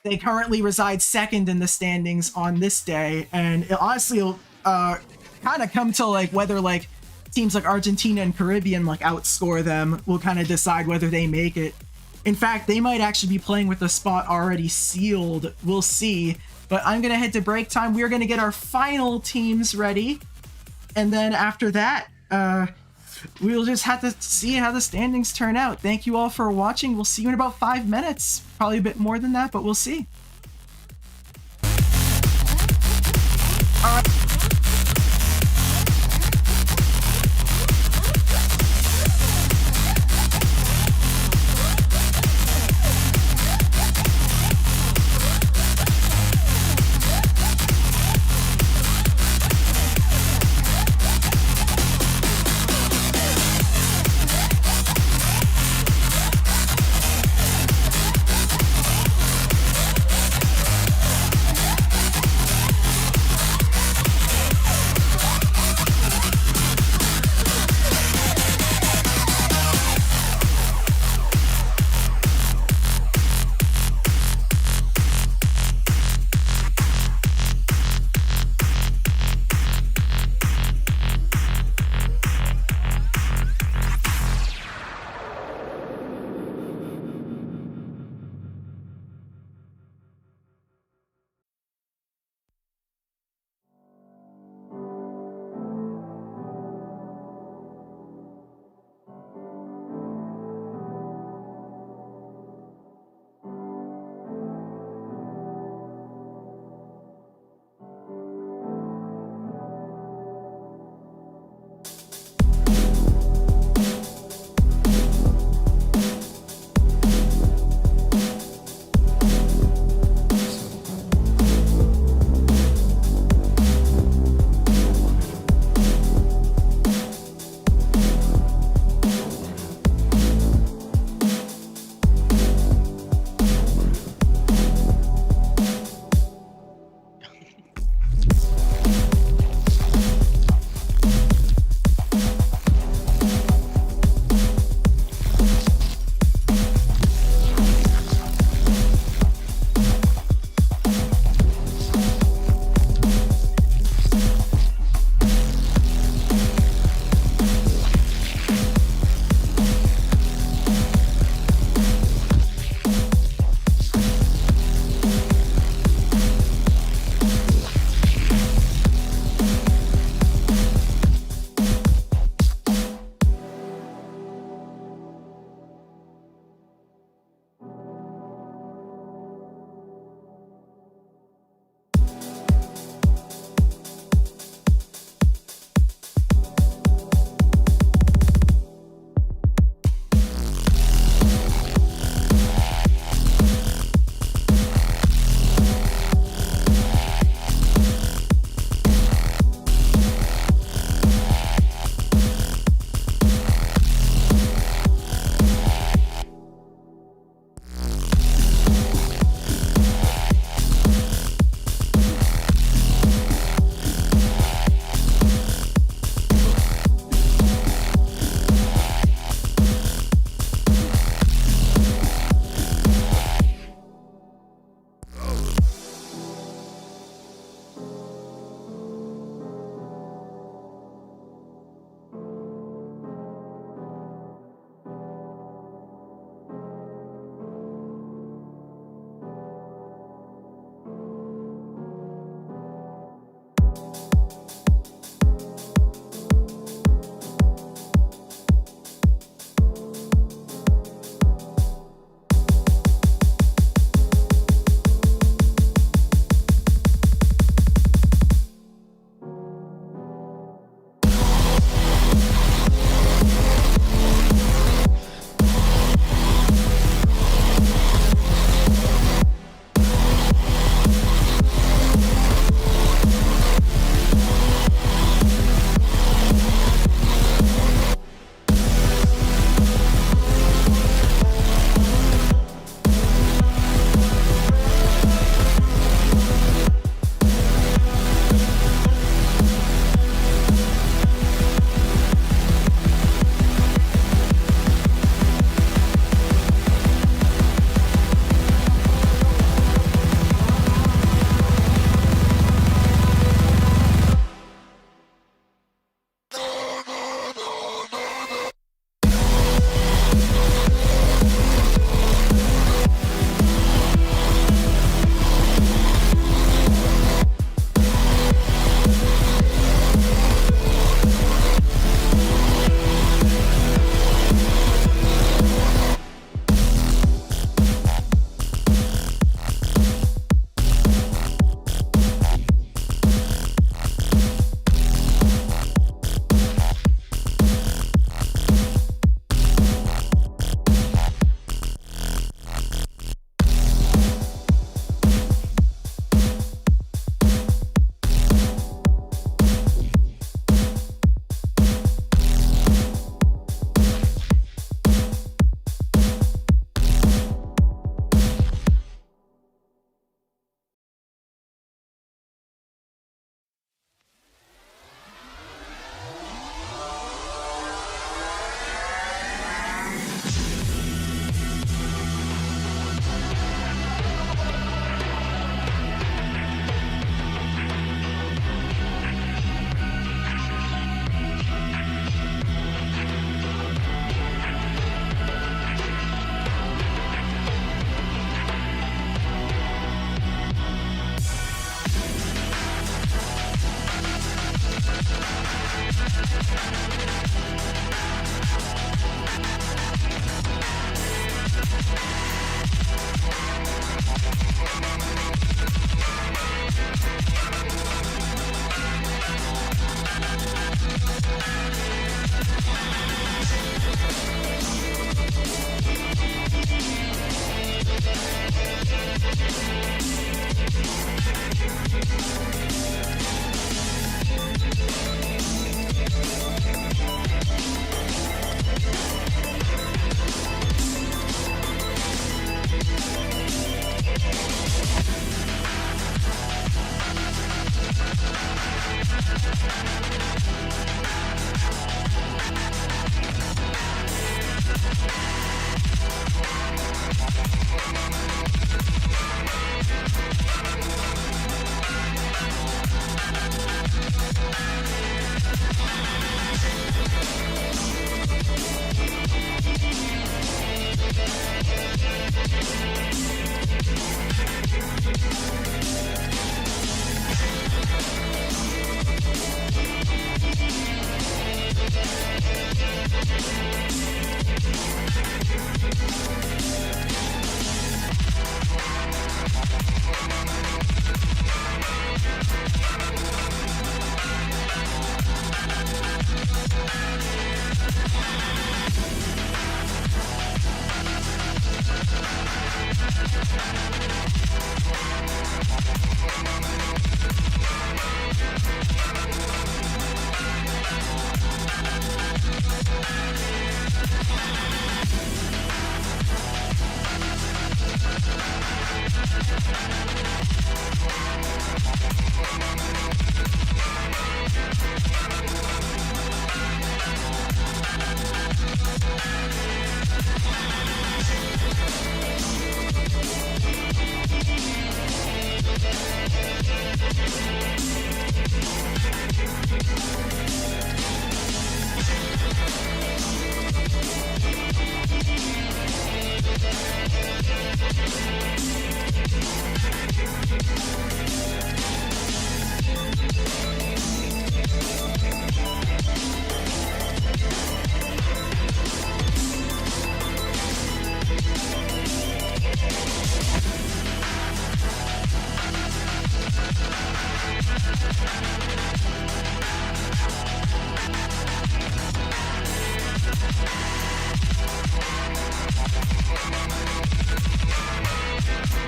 They currently reside 2nd in the standings on this day, and it honestly will kind of come to like whether like teams like Argentina and Caribbean like outscore them will kind of decide whether they make it. In fact, they might actually be playing with the spot already sealed. We'll see. But I'm going to head to break time. We're going to get our final teams ready. And then after that, we'll just have to see how the standings turn out. Thank you all for watching. We'll see you in about 5 minutes. Probably a bit more than that, but we'll see.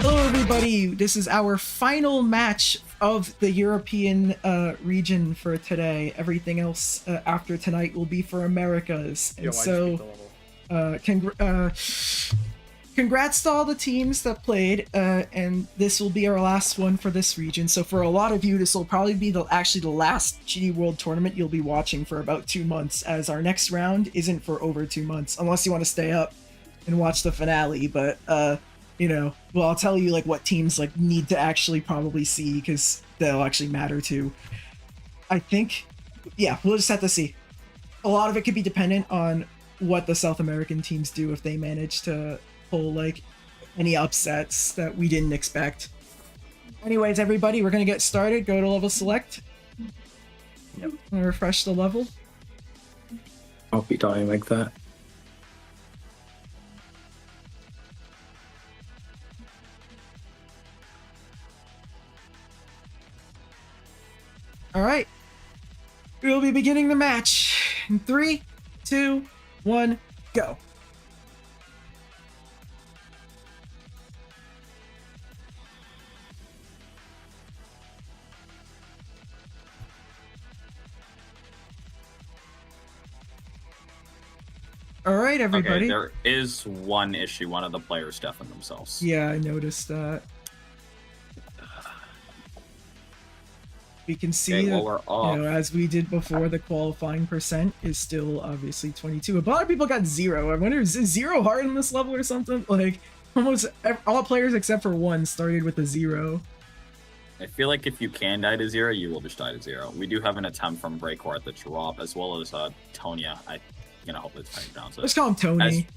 Hello everybody, this is our final match of the European region for today. Everything else after tonight will be for Americas. And congrats to all the teams that played, and this will be our last one for this region. So for a lot of you, this will probably be actually the last GD World Tournament you'll be watching for about 2 months, as our next round isn't for over 2 months, unless you want to stay up and watch the finale. But you know, well, I'll tell you like what teams like need to actually probably see, because they'll actually matter too. I think, yeah, we'll just have to see. A lot of it could be dependent on what the South American teams do, if they manage to pull like any upsets that we didn't expect. Anyways, everybody, we're gonna get started. Go to level select. Yep. And refresh the level. I'll be dying like that. All right, we'll be beginning the match in 3, 2, 1, go. All right, everybody. Okay, there is one issue. One of the players deafened themselves. Yeah, I noticed that. We can see that, you know, as we did before, the qualifying percent is still obviously 22. A lot of people got 0. I wonder, is 0 hard in this level or something? Like, almost all players except for one started with a 0. I feel like if you can die to 0, you will just die to 0. We do have an attempt from Breakcore at the drop, as well as Tonya. I'm gonna hope it's how you pronounce it. Let's call him Tony.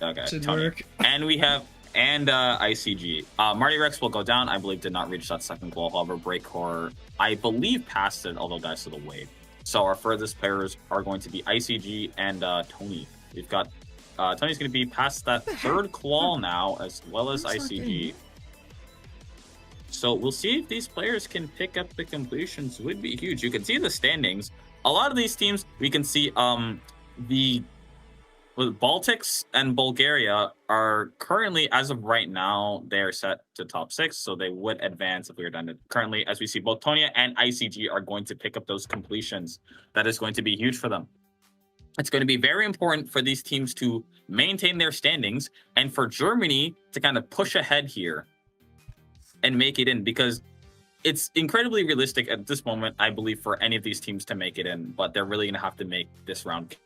Okay, should Tony. work. And we have ICG. Marty Rex will go down. I believe did not reach that second qual. However, Breakcore, I believe, passed it, although dies to the wave. So our furthest pairs are going to be ICG and Tony. We've got Tony's going to be past that third qual now, as well as ICG. So we'll see if these players can pick up the completions. Would be huge. You can see the standings. A lot of these teams, we can see the Baltics and Bulgaria are currently, as of right now, they are set to top 6, so they would advance if we were done it. Currently, as we see, both Tonya and ICG are going to pick up those completions. That is going to be huge for them. It's going to be very important for these teams to maintain their standings, and for Germany to kind of push ahead here and make it in, because it's incredibly realistic at this moment, I believe, for any of these teams to make it in, but they're really going to have to make this round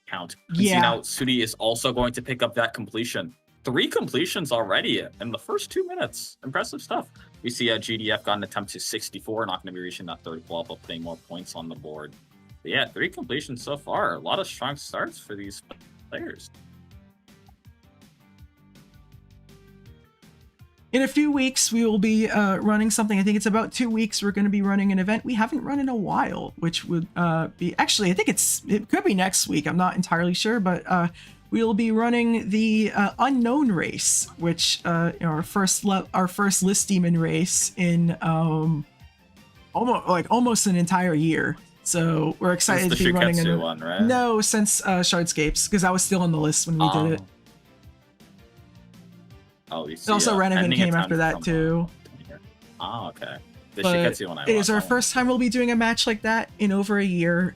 count. Yeah. See now, Sudi is also going to pick up that completion. 3 completions already in the first 2 minutes. Impressive stuff. We see GDF got an attempt to 64, not going to be reaching that third qual, but putting more points on the board. But yeah, 3 completions so far. A lot of strong starts for these players. In a few weeks, we will be running something. I think it's about 2 weeks. We're going to be running an event we haven't run in a while, which would be actually, I think it could be next week. I'm not entirely sure, but we will be running the unknown race, which you know, our first list demon race in almost an entire year. So we're excited to be running a one, right? No, since Shardscapes, because I was still on the list when we did it. Oh, you see, also, Renovan came after that too. Oh, okay. The but Shiketsu one I it is our first time we'll be doing a match like that in over a year.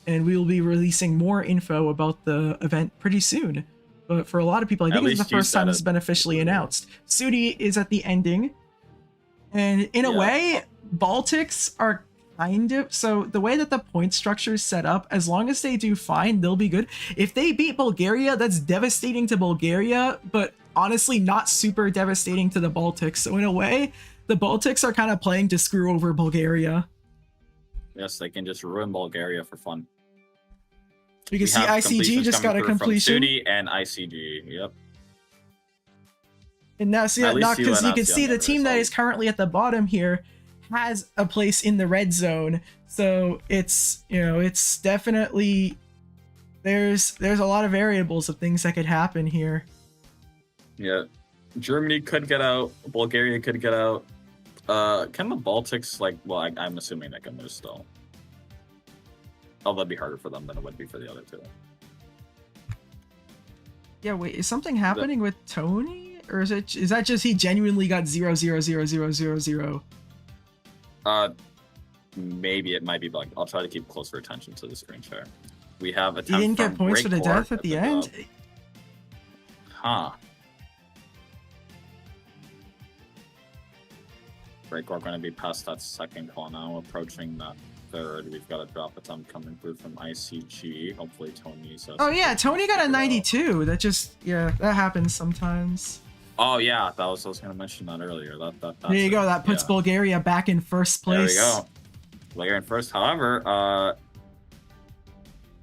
and we will be releasing more info about the event pretty soon. But for a lot of people, I think this is the first time it's been officially announced. Sudi is at the ending, and in a way, Baltics are kind of, so the way that the point structure is set up, as long as they do fine, they'll be good. If they beat Bulgaria, that's devastating to Bulgaria, but honestly not super devastating to the Baltics. So in a way, the Baltics are kind of playing to screw over Bulgaria. Yes, they can just ruin Bulgaria for fun. Because see, ICG just got a completion. Sudi and ICG, yep. And now see that, not because you can see the team that is currently at the bottom here has a place in the red zone. So it's, you know, it's definitely, there's a lot of variables of things that could happen here. Yeah, Germany could get out, Bulgaria could get out. Can the Baltics, like, well, I'm assuming they can lose still. Oh, that'd be harder for them than it would be for the other two. Yeah, wait, is something happening with Tony? Or is that just he genuinely got 0-0-0-0-0-0-0? Maybe it might be like, I'll try to keep closer attention to the screen share. We have a He didn't get points for the death at the end? Huh. Breakcore going to be past that second call now, approaching that third. We've got a drop attempt coming through from ICG. Hopefully Tony's... Oh yeah, Tony got a 92. That just, yeah, that happens sometimes. Oh yeah, I was going to mention that earlier. There you go, that puts Bulgaria back in first place. There we go. Bulgaria in first. However,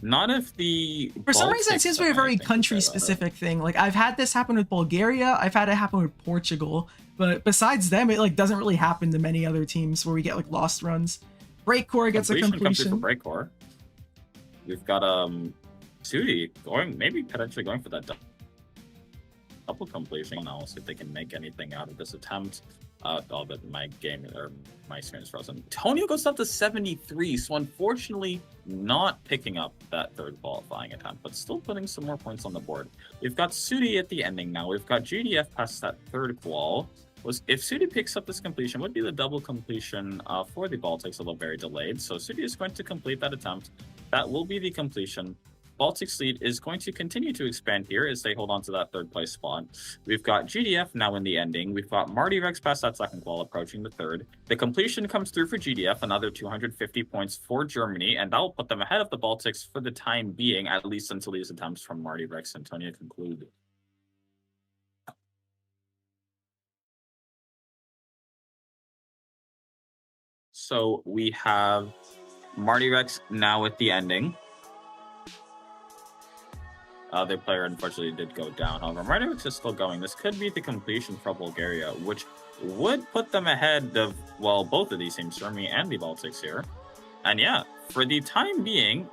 not if the... For some reason, it seems to be a very country-specific thing. Like, I've had this happen with Bulgaria, I've had it happen with Portugal, but besides them, it like doesn't really happen to many other teams where we get like lost runs. Breakcore gets a completion. For Breakcore. We've got Sudi going, maybe potentially going for that double completion. I'll see if they can make anything out of this attempt. Oh, but my game or my screen is frozen. Tonio goes up to 73, so unfortunately not picking up that third qualifying attempt, but still putting some more points on the board. We've got Sudi at the ending now. We've got GDF past that third qual. If Sudi picks up this completion, would be the double completion for the Baltics, although very delayed. So Sudi is going to complete that attempt. That will be the completion. Baltics lead is going to continue to expand here as they hold on to that third place spot. We've got GDF now in the ending. We've got Marty Rex past that second qual, approaching the third. The completion comes through for GDF, another 250 points for Germany, and that will put them ahead of the Baltics for the time being, at least until these attempts from Marty Rex and Tonya conclude. So we have Marty Rex now at the ending. The player unfortunately did go down. However, Marty Rex is still going. This could be the completion for Bulgaria, which would put them ahead of, well, both of these teams, Germany and the Baltics here. And yeah, for the time being,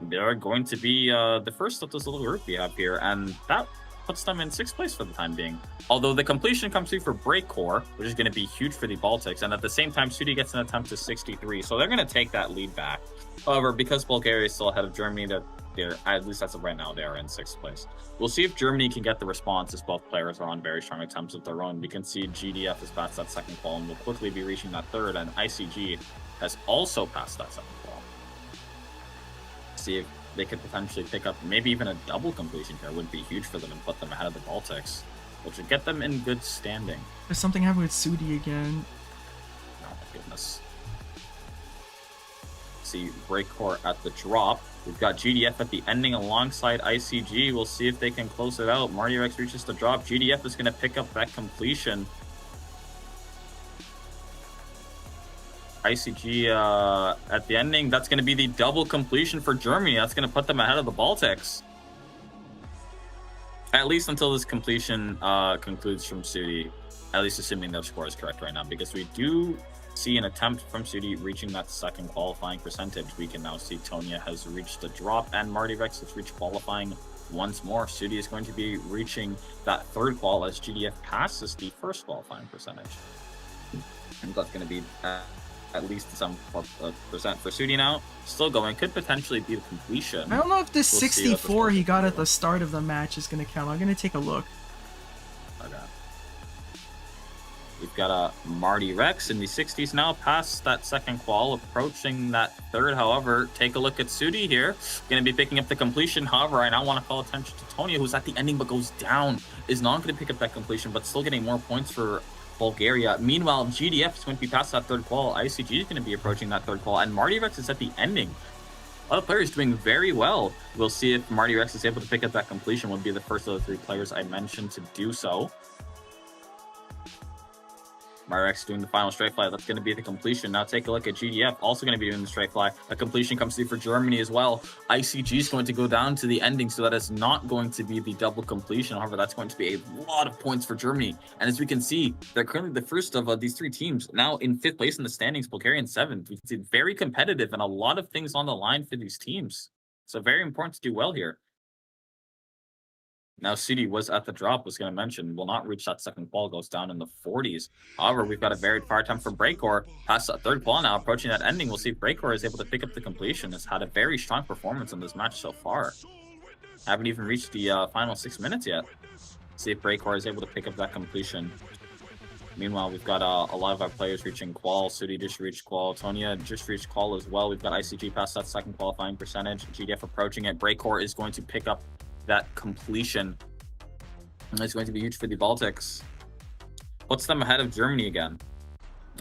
they're going to be the first of this little group we have here, and that puts them in 6th place for the time being. Although the completion comes through for Breakcore, which is going to be huge for the Baltics, and at the same time, Sudi gets an attempt to 63, so they're going to take that lead back. However, because Bulgaria is still ahead of Germany, they're at least as of right now, they are in 6th place. We'll see if Germany can get the response as both players are on very strong attempts of their own. We can see GDF is past that second qual and will quickly be reaching that third, and ICG has also passed that second qual. See if they could potentially pick up maybe even a double completion here would be huge for them and put them ahead of the Baltics, which would get them in good standing. There's something happening with Sudi again. Oh my goodness. See Breakcore at the drop. We've got GDF at the ending alongside ICG. We'll see if they can close it out. Marty Rex reaches the drop. GDF is going to pick up that completion. ICG at the ending. That's going to be the double completion for Germany. That's going to put them ahead of the Baltics. At least until this completion concludes from Sudi. At least assuming their score is correct right now. Because we do see an attempt from Sudi reaching that second qualifying percentage. We can now see Tonya has reached the drop and Marty Rex has reached qualifying once more. Sudi is going to be reaching that third qual as GDF passes the first qualifying percentage. And that's going to be at least some percent for Sudi now. Still going, could potentially be the completion. I don't know if this 64 he got at the start of the match is going to count. I'm going to take a look. Okay. We've got a Marty Rex in the 60s now, past that second qual, approaching that third. However, take a look at Sudi here. Going to be picking up the completion. However, I now want to call attention to Tonya, who's at the ending but goes down. Is not going to pick up that completion, but still getting more points for Bulgaria. Meanwhile, GDF is going to be past that third qual. ICG is going to be approaching that third qual, and Marty Rex is at the ending. A lot of players doing very well. We'll see if Marty Rex is able to pick up that completion. Would be the first of the 3 players I mentioned to do so. Marty Rex doing the final straight fly. That's going to be the completion. Now take a look at GDF, also going to be doing the straight fly. A completion comes through for Germany as well. ICG is going to go down to the ending, so that is not going to be the double completion. However, that's going to be a lot of points for Germany. And as we can see, they're currently the first of these 3 teams. Now in 5th place in the standings, Bulgaria in 7th. We can see very competitive and a lot of things on the line for these teams. So very important to do well here. Now, Sudi was at the drop, was going to mention, will not reach that second qual, goes down in the 40s. However, we've got a very far time for Breakor, past that third qual now, approaching that ending. We'll see if Breakor is able to pick up the completion. Has had a very strong performance in this match so far. Haven't even reached the final 6 minutes yet. See if Breakor is able to pick up that completion. Meanwhile, we've got a lot of our players reaching qual. Sudi just reached qual. Tonya just reached qual as well. We've got ICG past that second qualifying percentage. GDF approaching it. Breakor is going to pick up that completion. And it's going to be huge for the Baltics. Puts them ahead of Germany again.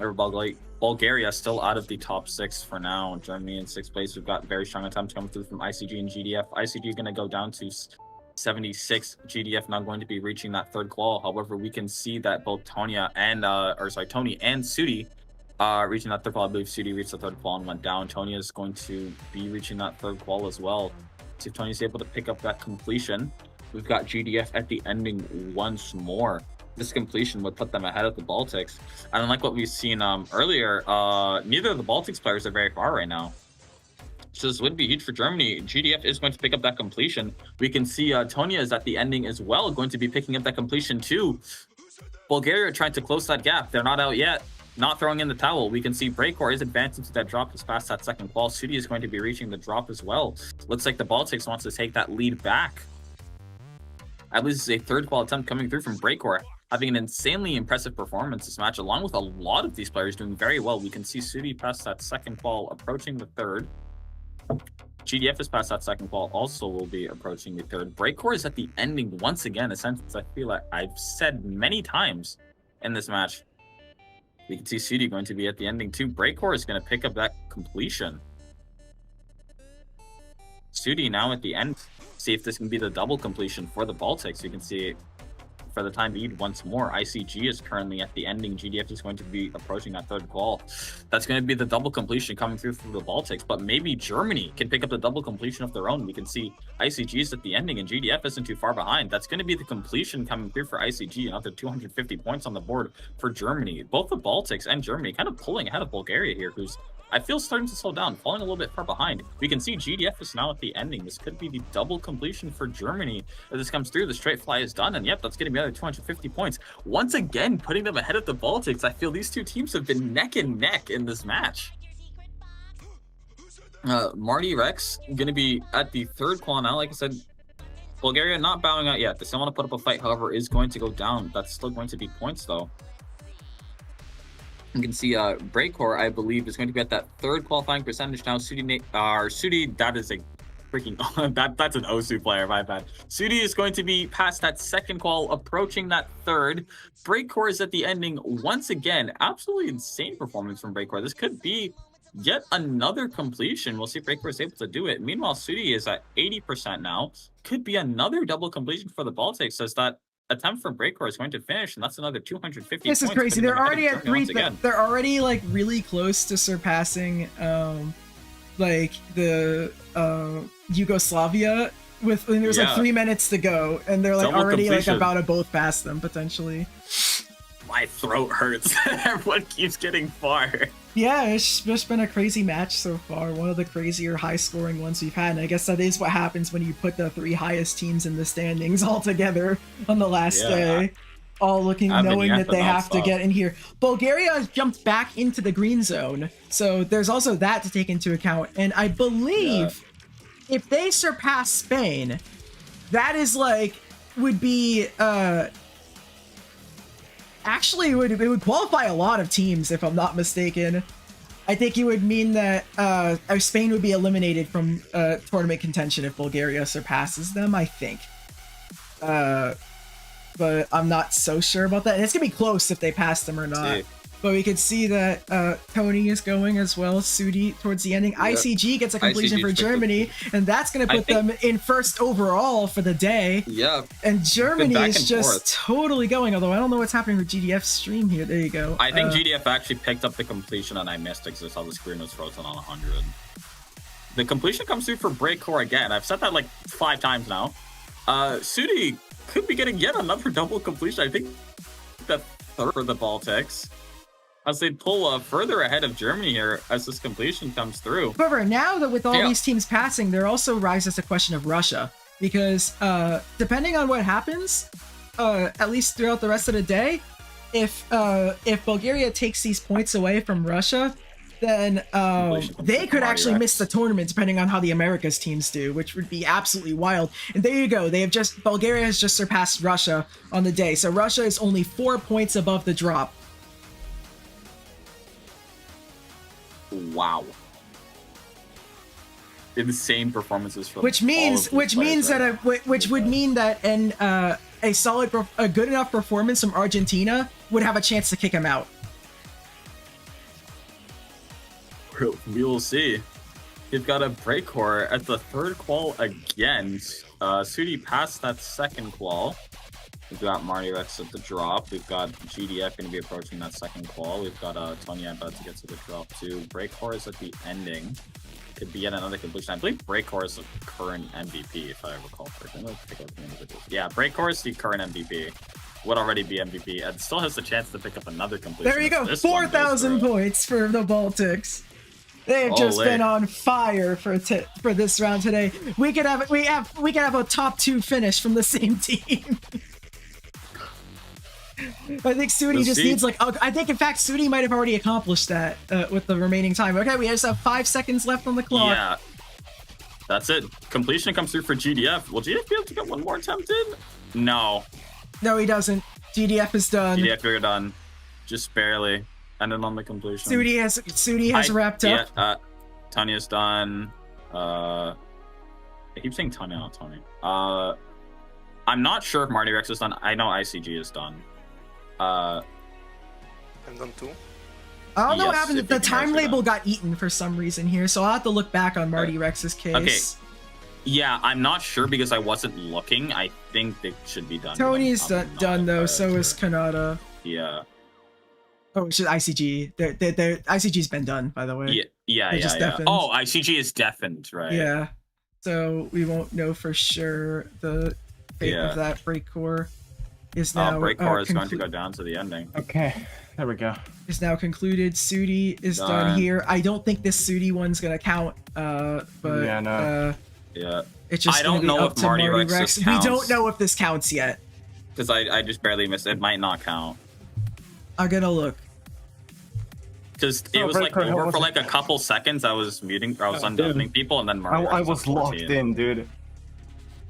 Or Bulgaria still out of the top 6 for now. Germany in 6th place. We've got very strong attempts coming through from ICG and GDF. ICG is going to go down to 76. GDF not going to be reaching that third qual. However, we can see that both Tony and Sudi reaching that third qual. I believe Sudi reached the third qual and went down. Tonya is going to be reaching that third qual as well. See if Tony's able to pick up that completion. We've got GDF at the ending once more. This completion would put them ahead of the Baltics. And unlike what we've seen earlier, neither of the Baltics players are very far right now. So this would be huge for Germany. GDF is going to pick up that completion. We can see Tonya is at the ending as well, going to be picking up that completion too. Bulgaria trying to close that gap. They're not out yet. Not throwing in the towel. We can see Breakor is advancing to that drop as past that second qual. Sudi is going to be reaching the drop as well. Looks like the Baltics wants to take that lead back. At least it's a third qual attempt coming through from Breakor, having an insanely impressive performance this match, along with a lot of these players doing very well. We can see Sudi past that second qual, approaching the third. GDF is past that second qual, also will be approaching the third. Breakor is at the ending once again, a sentence I feel like I've said many times in this match. We can see Sudi going to be at the ending too. Breakor is going to pick up that completion. Sudi now at the end. See if this can be the double completion for the Baltics. You can see for the time being once more. ICG is currently at the ending. GDF is going to be approaching that third qual. That's going to be the double completion coming through for the Baltics, but maybe Germany can pick up the double completion of their own. We can see ICG is at the ending and GDF isn't too far behind. That's going to be the completion coming through for ICG. Another 250 points on the board for Germany. Both the Baltics and Germany kind of pulling ahead of Bulgaria here, who's I feel starting to slow down, falling a little bit far behind. We can see GDF is now at the ending. This could be the double completion for Germany. As this comes through, the straight fly is done, and yep, that's going to be another 250 points. Once again, putting them ahead of the Baltics. I feel these two teams have been neck and neck in this match. Marty Rex going to be at the third qual now. Like I said, Bulgaria not bowing out yet. They still want to put up a fight, however, is going to go down. That's still going to be points, though. You can see Breakor, I believe, is going to be at that third qualifying percentage now. Sudi, that is a freaking that's an Osu player, my bad. Sudi is going to be past that second qual, approaching that third. Breakor is at the ending once again. Absolutely insane performance from Breakor. This could be yet another completion. We'll see if Breakor is able to do it. Meanwhile, Sudi is at 80% now. Could be another double completion for the Baltics, as that attempt from Breakor is going to finish, and that's another 250 This points. is crazy. They're already at 3. They're already like really close to surpassing like the Yugoslavia with, and there's like 3 minutes to go, and they're like double already completion. Like about to both pass them potentially. My throat hurts. Everyone keeps getting far. Yeah, it's just been a crazy match so far. One of the crazier high-scoring ones we've had, and I guess that is what happens when you put the 3 highest teams in the standings all together on the last day. All looking, knowing that they have to get in here. Bulgaria has jumped back into the green zone, so there's also that to take into account. And I believe if they surpass Spain, that is like, would be actually it would qualify a lot of teams if I'm not mistaken. I think it would mean that Spain would be eliminated from tournament contention if Bulgaria surpasses them, I think. But I'm not so sure about that. And it's gonna be close if they pass them or not. But we could see that Tony is going as well, Sudi towards the ending. Yep. ICG gets a completion for Germany, and that's going to put them in first overall for the day. Yeah. And Germany is just totally going, although I don't know what's happening with GDF's stream here. There you go. I think GDF actually picked up the completion, and I missed it because I saw the screen was frozen on 100. The completion comes through for Breakcore again. I've said that like 5 times now. Sudi could be getting yet another double completion. I think the third for the Baltics, as they pull further ahead of Germany here as this completion comes through. However, now that with all these teams passing, there also rises the question of Russia, because depending on what happens, at least throughout the rest of the day, if Bulgaria takes these points away from Russia, then they could actually miss the tournament depending on how the Americas teams do, which would be absolutely wild. And there you go. Bulgaria has just surpassed Russia on the day. So Russia is only 4 points above the drop. Wow. Insane performances from which would mean that a good enough performance from Argentina would have a chance to kick him out. We will see. We've got a Breakcore at the third qual again. Sudi passed that second qual. We've got Marty Rex at the drop. We've got GDF going to be approaching that second qual. We've got Tony about to get to the drop too. Breakcore is at the ending. Could be yet another completion. I believe Breakcore is the current MVP, if I recall correctly. Let's pick up the individuals. Yeah, Breakcore is the current MVP. Would already be MVP and still has the chance to pick up another completion. There you go. 4,000 points for the Baltics. They've just been on fire for this round today. We could have a top 2 finish from the same team. I think Sudi just needs I think in fact Sudi might have already accomplished that with the remaining time. Okay, we just have 5 seconds left on the clock. Yeah, that's it. Completion comes through for GDF. Will GDF be able to get one more attempt in? No, he doesn't. GDF is done. GDF, you're done. Just barely. Ended on the completion. Sudi has wrapped up. Yeah, Tanya's done. I keep saying Tanya, not Tony. I'm not sure if Marty Rex is done. I know ICG is done. I'm done too. I don't know what happened. The time label got eaten for some reason here, so I'll have to look back on Marty Rex's case. Okay. Yeah, I'm not sure because I wasn't looking. I think they should be done. Tony's done though, so is Kanata. Yeah. Oh, it's just ICG. ICG's been done, by the way. Yeah. Oh, ICG is deafened, right? Yeah. So we won't know for sure the fate of that Breakcore. Is now Breakcore is going to go down to the ending. Okay, there we go. Is now concluded. Sudi is done here. I don't think this Sudi one's gonna count. But yeah, no. It's just gonna be up to Marty Rex. We don't know if this counts yet. Because I just barely missed it. It might not count. I'm gonna look. Because it was like over for like a couple seconds. I was muting, I was undeafening people, and then Marty I was locked in, dude.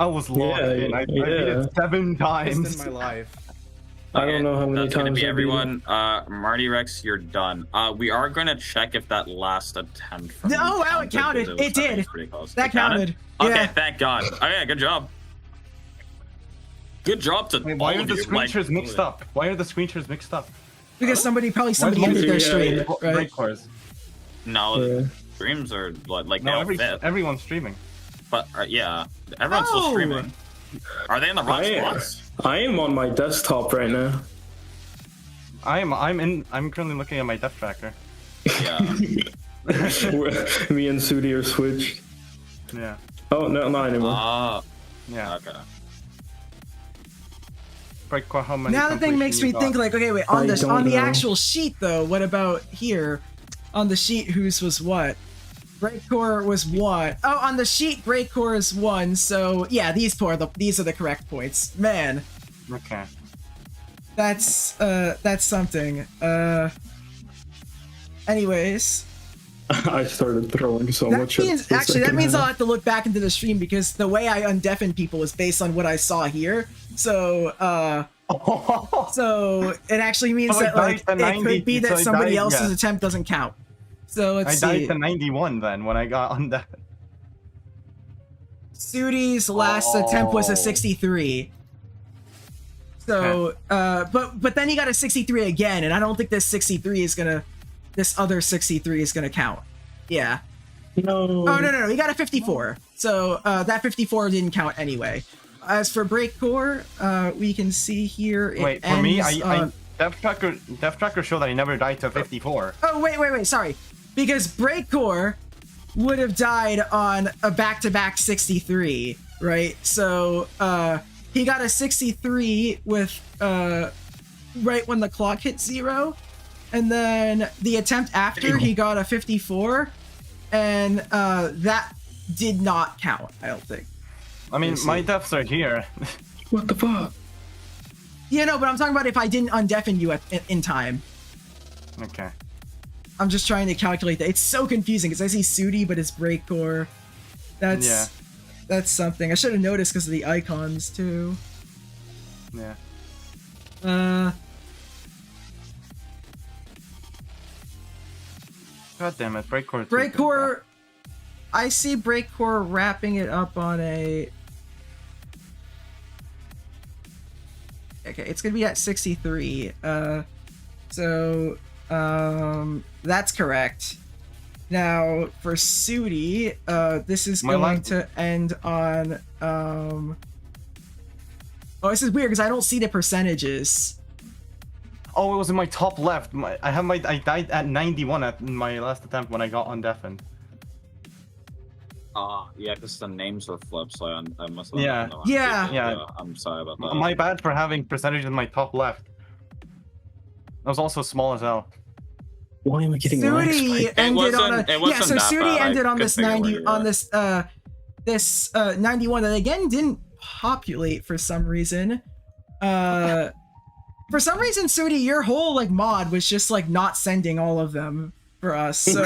I was locked in. I did it 7 times. In my life. Okay, I don't know how many that's times. Gonna be everyone. Marty Rex, you're done. We are gonna check if that last attempt from it counted. It did. That counted. Okay, yeah. Thank God. Okay, good job. Good job to Wait, why are the screen shares mixed up? Why are the screen shares mixed up? Because somebody ended their stream, right? No, streams are like now everyone's streaming. But yeah, everyone's still streaming. Are they in the wrong spots? I am on my desktop right now. I'm currently looking at my death tracker. Yeah. Me and Sudi are switched. Yeah. Oh no, not anymore. Yeah. Okay. How many now the thing makes me think like, okay, wait, on the actual sheet though, what about here? On the sheet, whose was what? Breakcore was what? Oh, on the sheet, Breakcore is 1. So yeah, these are the correct points. Man. Okay. That's something. Anyways. I started throwing so much. That means I'll have to look back into the stream because the way I undeafened people was based on what I saw here. So So it actually means So I that like died to it 90, could be that so I somebody died, else's yeah. attempt doesn't count. So I let's died see. to 91 then when I got on that. Sudi's last attempt was a 63. So, but then he got a 63 again, and I don't think this 63 is gonna, this other 63 is gonna count. Yeah. No. Oh no, he got a 54. So that 54 didn't count anyway. As for Breakcore, we can see here. It Wait, for ends, me, Death Tracker showed that I never died to 54. Oh wait, sorry, because Breakcore would have died on a back-to-back 63, right? So he got a 63 with right when the clock hit 0, and then the attempt after he got a 54, and that did not count, I don't think. I mean, my deaths are here. What the fuck? Yeah, no, but I'm talking about if I didn't undeafen you in time. Okay. I'm just trying to calculate that. It's so confusing because I see Sudi, but it's Breakcore. That's something. I should have noticed because of the icons too. Yeah. God damn it, Breakcore. Breakcore. I see Breakcore wrapping it up on a. Okay, it's gonna be at 63. So that's correct. Now for Sudi, this is going to end on oh, this is weird because I don't see the percentages. Oh, it was in my top left. I died at 91 at my last attempt when I got undeafened. Yeah, because the names were flipped, so I must have. Yeah. I'm sorry about that. My bad for having percentage in my top left. I was also small as hell. Why am I getting Sudi ended on a so Sudi ended on this 90 on this this 91 that again didn't populate for some reason. For some reason, Sudi, your whole like mod was just like not sending all of them for us. So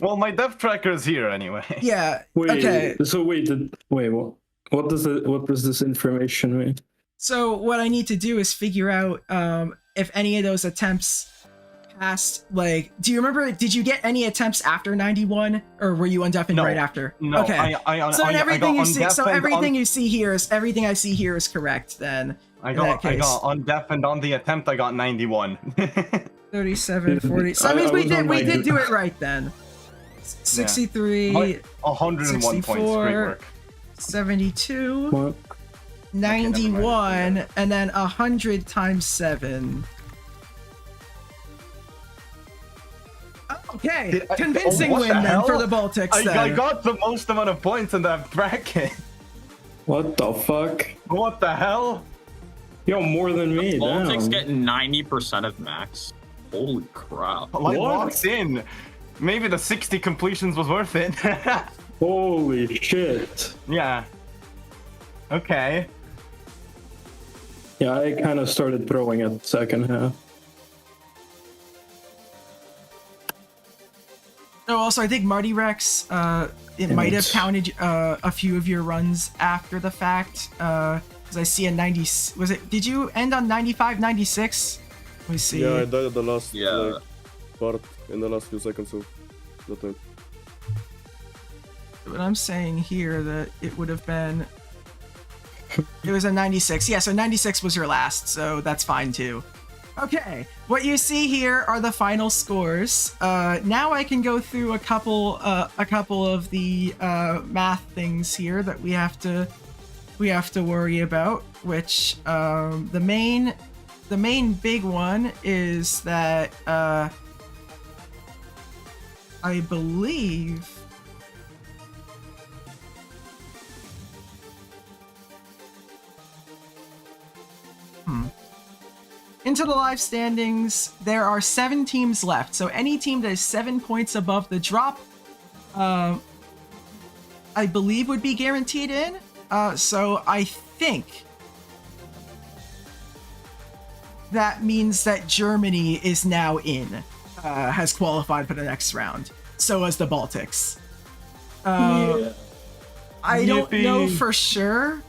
well, my death tracker is here anyway. Yeah. Wait, okay. So wait, what does this information mean? So what I need to do is figure out if any of those attempts passed. Like, do you remember? Did you get any attempts after 91, or were you undeafened right after? No. Okay. So everything you see, so everything you see here is everything I see here is correct. Then I got undeafened on the attempt. I got 91. 37, 40. So that means we did do it right then. 63, 101 64, points. Great work. 72, 91, and then 100 times 7. Okay, convincing win then for the Baltics. I got the most amount of points in that bracket. What the fuck? What the hell? Yo, more than me. Baltics get 90% of max. Holy crap! Like locked in. Maybe the 60 completions was worth it. Holy shit. Yeah. Okay. Yeah, I kind of started throwing at the second half. Oh, also, I think Marty Rex, it might have counted a few of your runs after the fact. Because I see a 90. Was it? Did you end on 95, 96? Let me see. Yeah, I died at the last part in the last few seconds of the time. But I'm saying here that it would have been. It was a 96. Yeah, so 96 was your last, so that's fine too. Okay, what you see here are the final scores. Now I can go through a couple of the math things here that we have to worry about. Which the main big one is that I believe. Into the live standings, there are 7 teams left. So any team that is 7 points above the drop, I believe would be guaranteed in. So I think that means that Germany is now in, has qualified for the next round. So as the Baltics. I don't know for sure.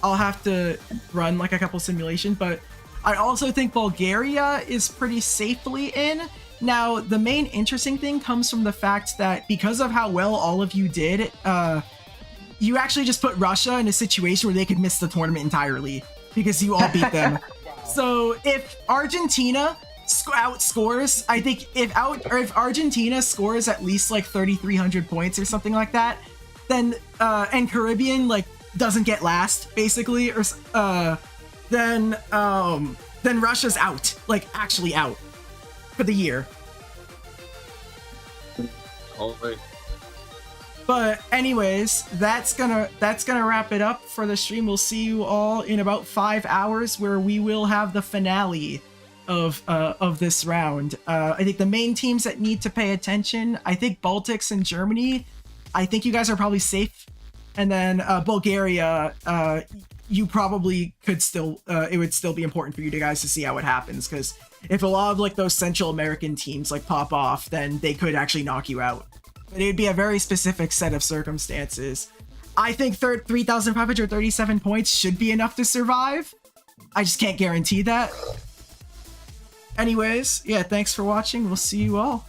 I'll have to run like a couple simulations, but I also think Bulgaria is pretty safely in. Now, the main interesting thing comes from the fact that because of how well all of you did, you actually just put Russia in a situation where they could miss the tournament entirely because you all beat them. So if Argentina outscores, I think if Argentina scores at least like 3,300 points or something like that, then and Caribbean like doesn't get last basically, or then Russia's out, like actually out for the year. Oh wait. But anyways, that's gonna wrap it up for the stream. We'll see you all in about 5 hours, where we will have the finale of this round. I think the main teams that need to pay attention, I think Baltics and Germany, I think you guys are probably safe. And then Bulgaria, you probably could still, it would still be important for you guys to see how it happens, because if a lot of like those Central American teams like pop off, then they could actually knock you out. But it'd be a very specific set of circumstances. I think 3,537 points should be enough to survive. I just can't guarantee that. Anyways, yeah, thanks for watching. We'll see you all.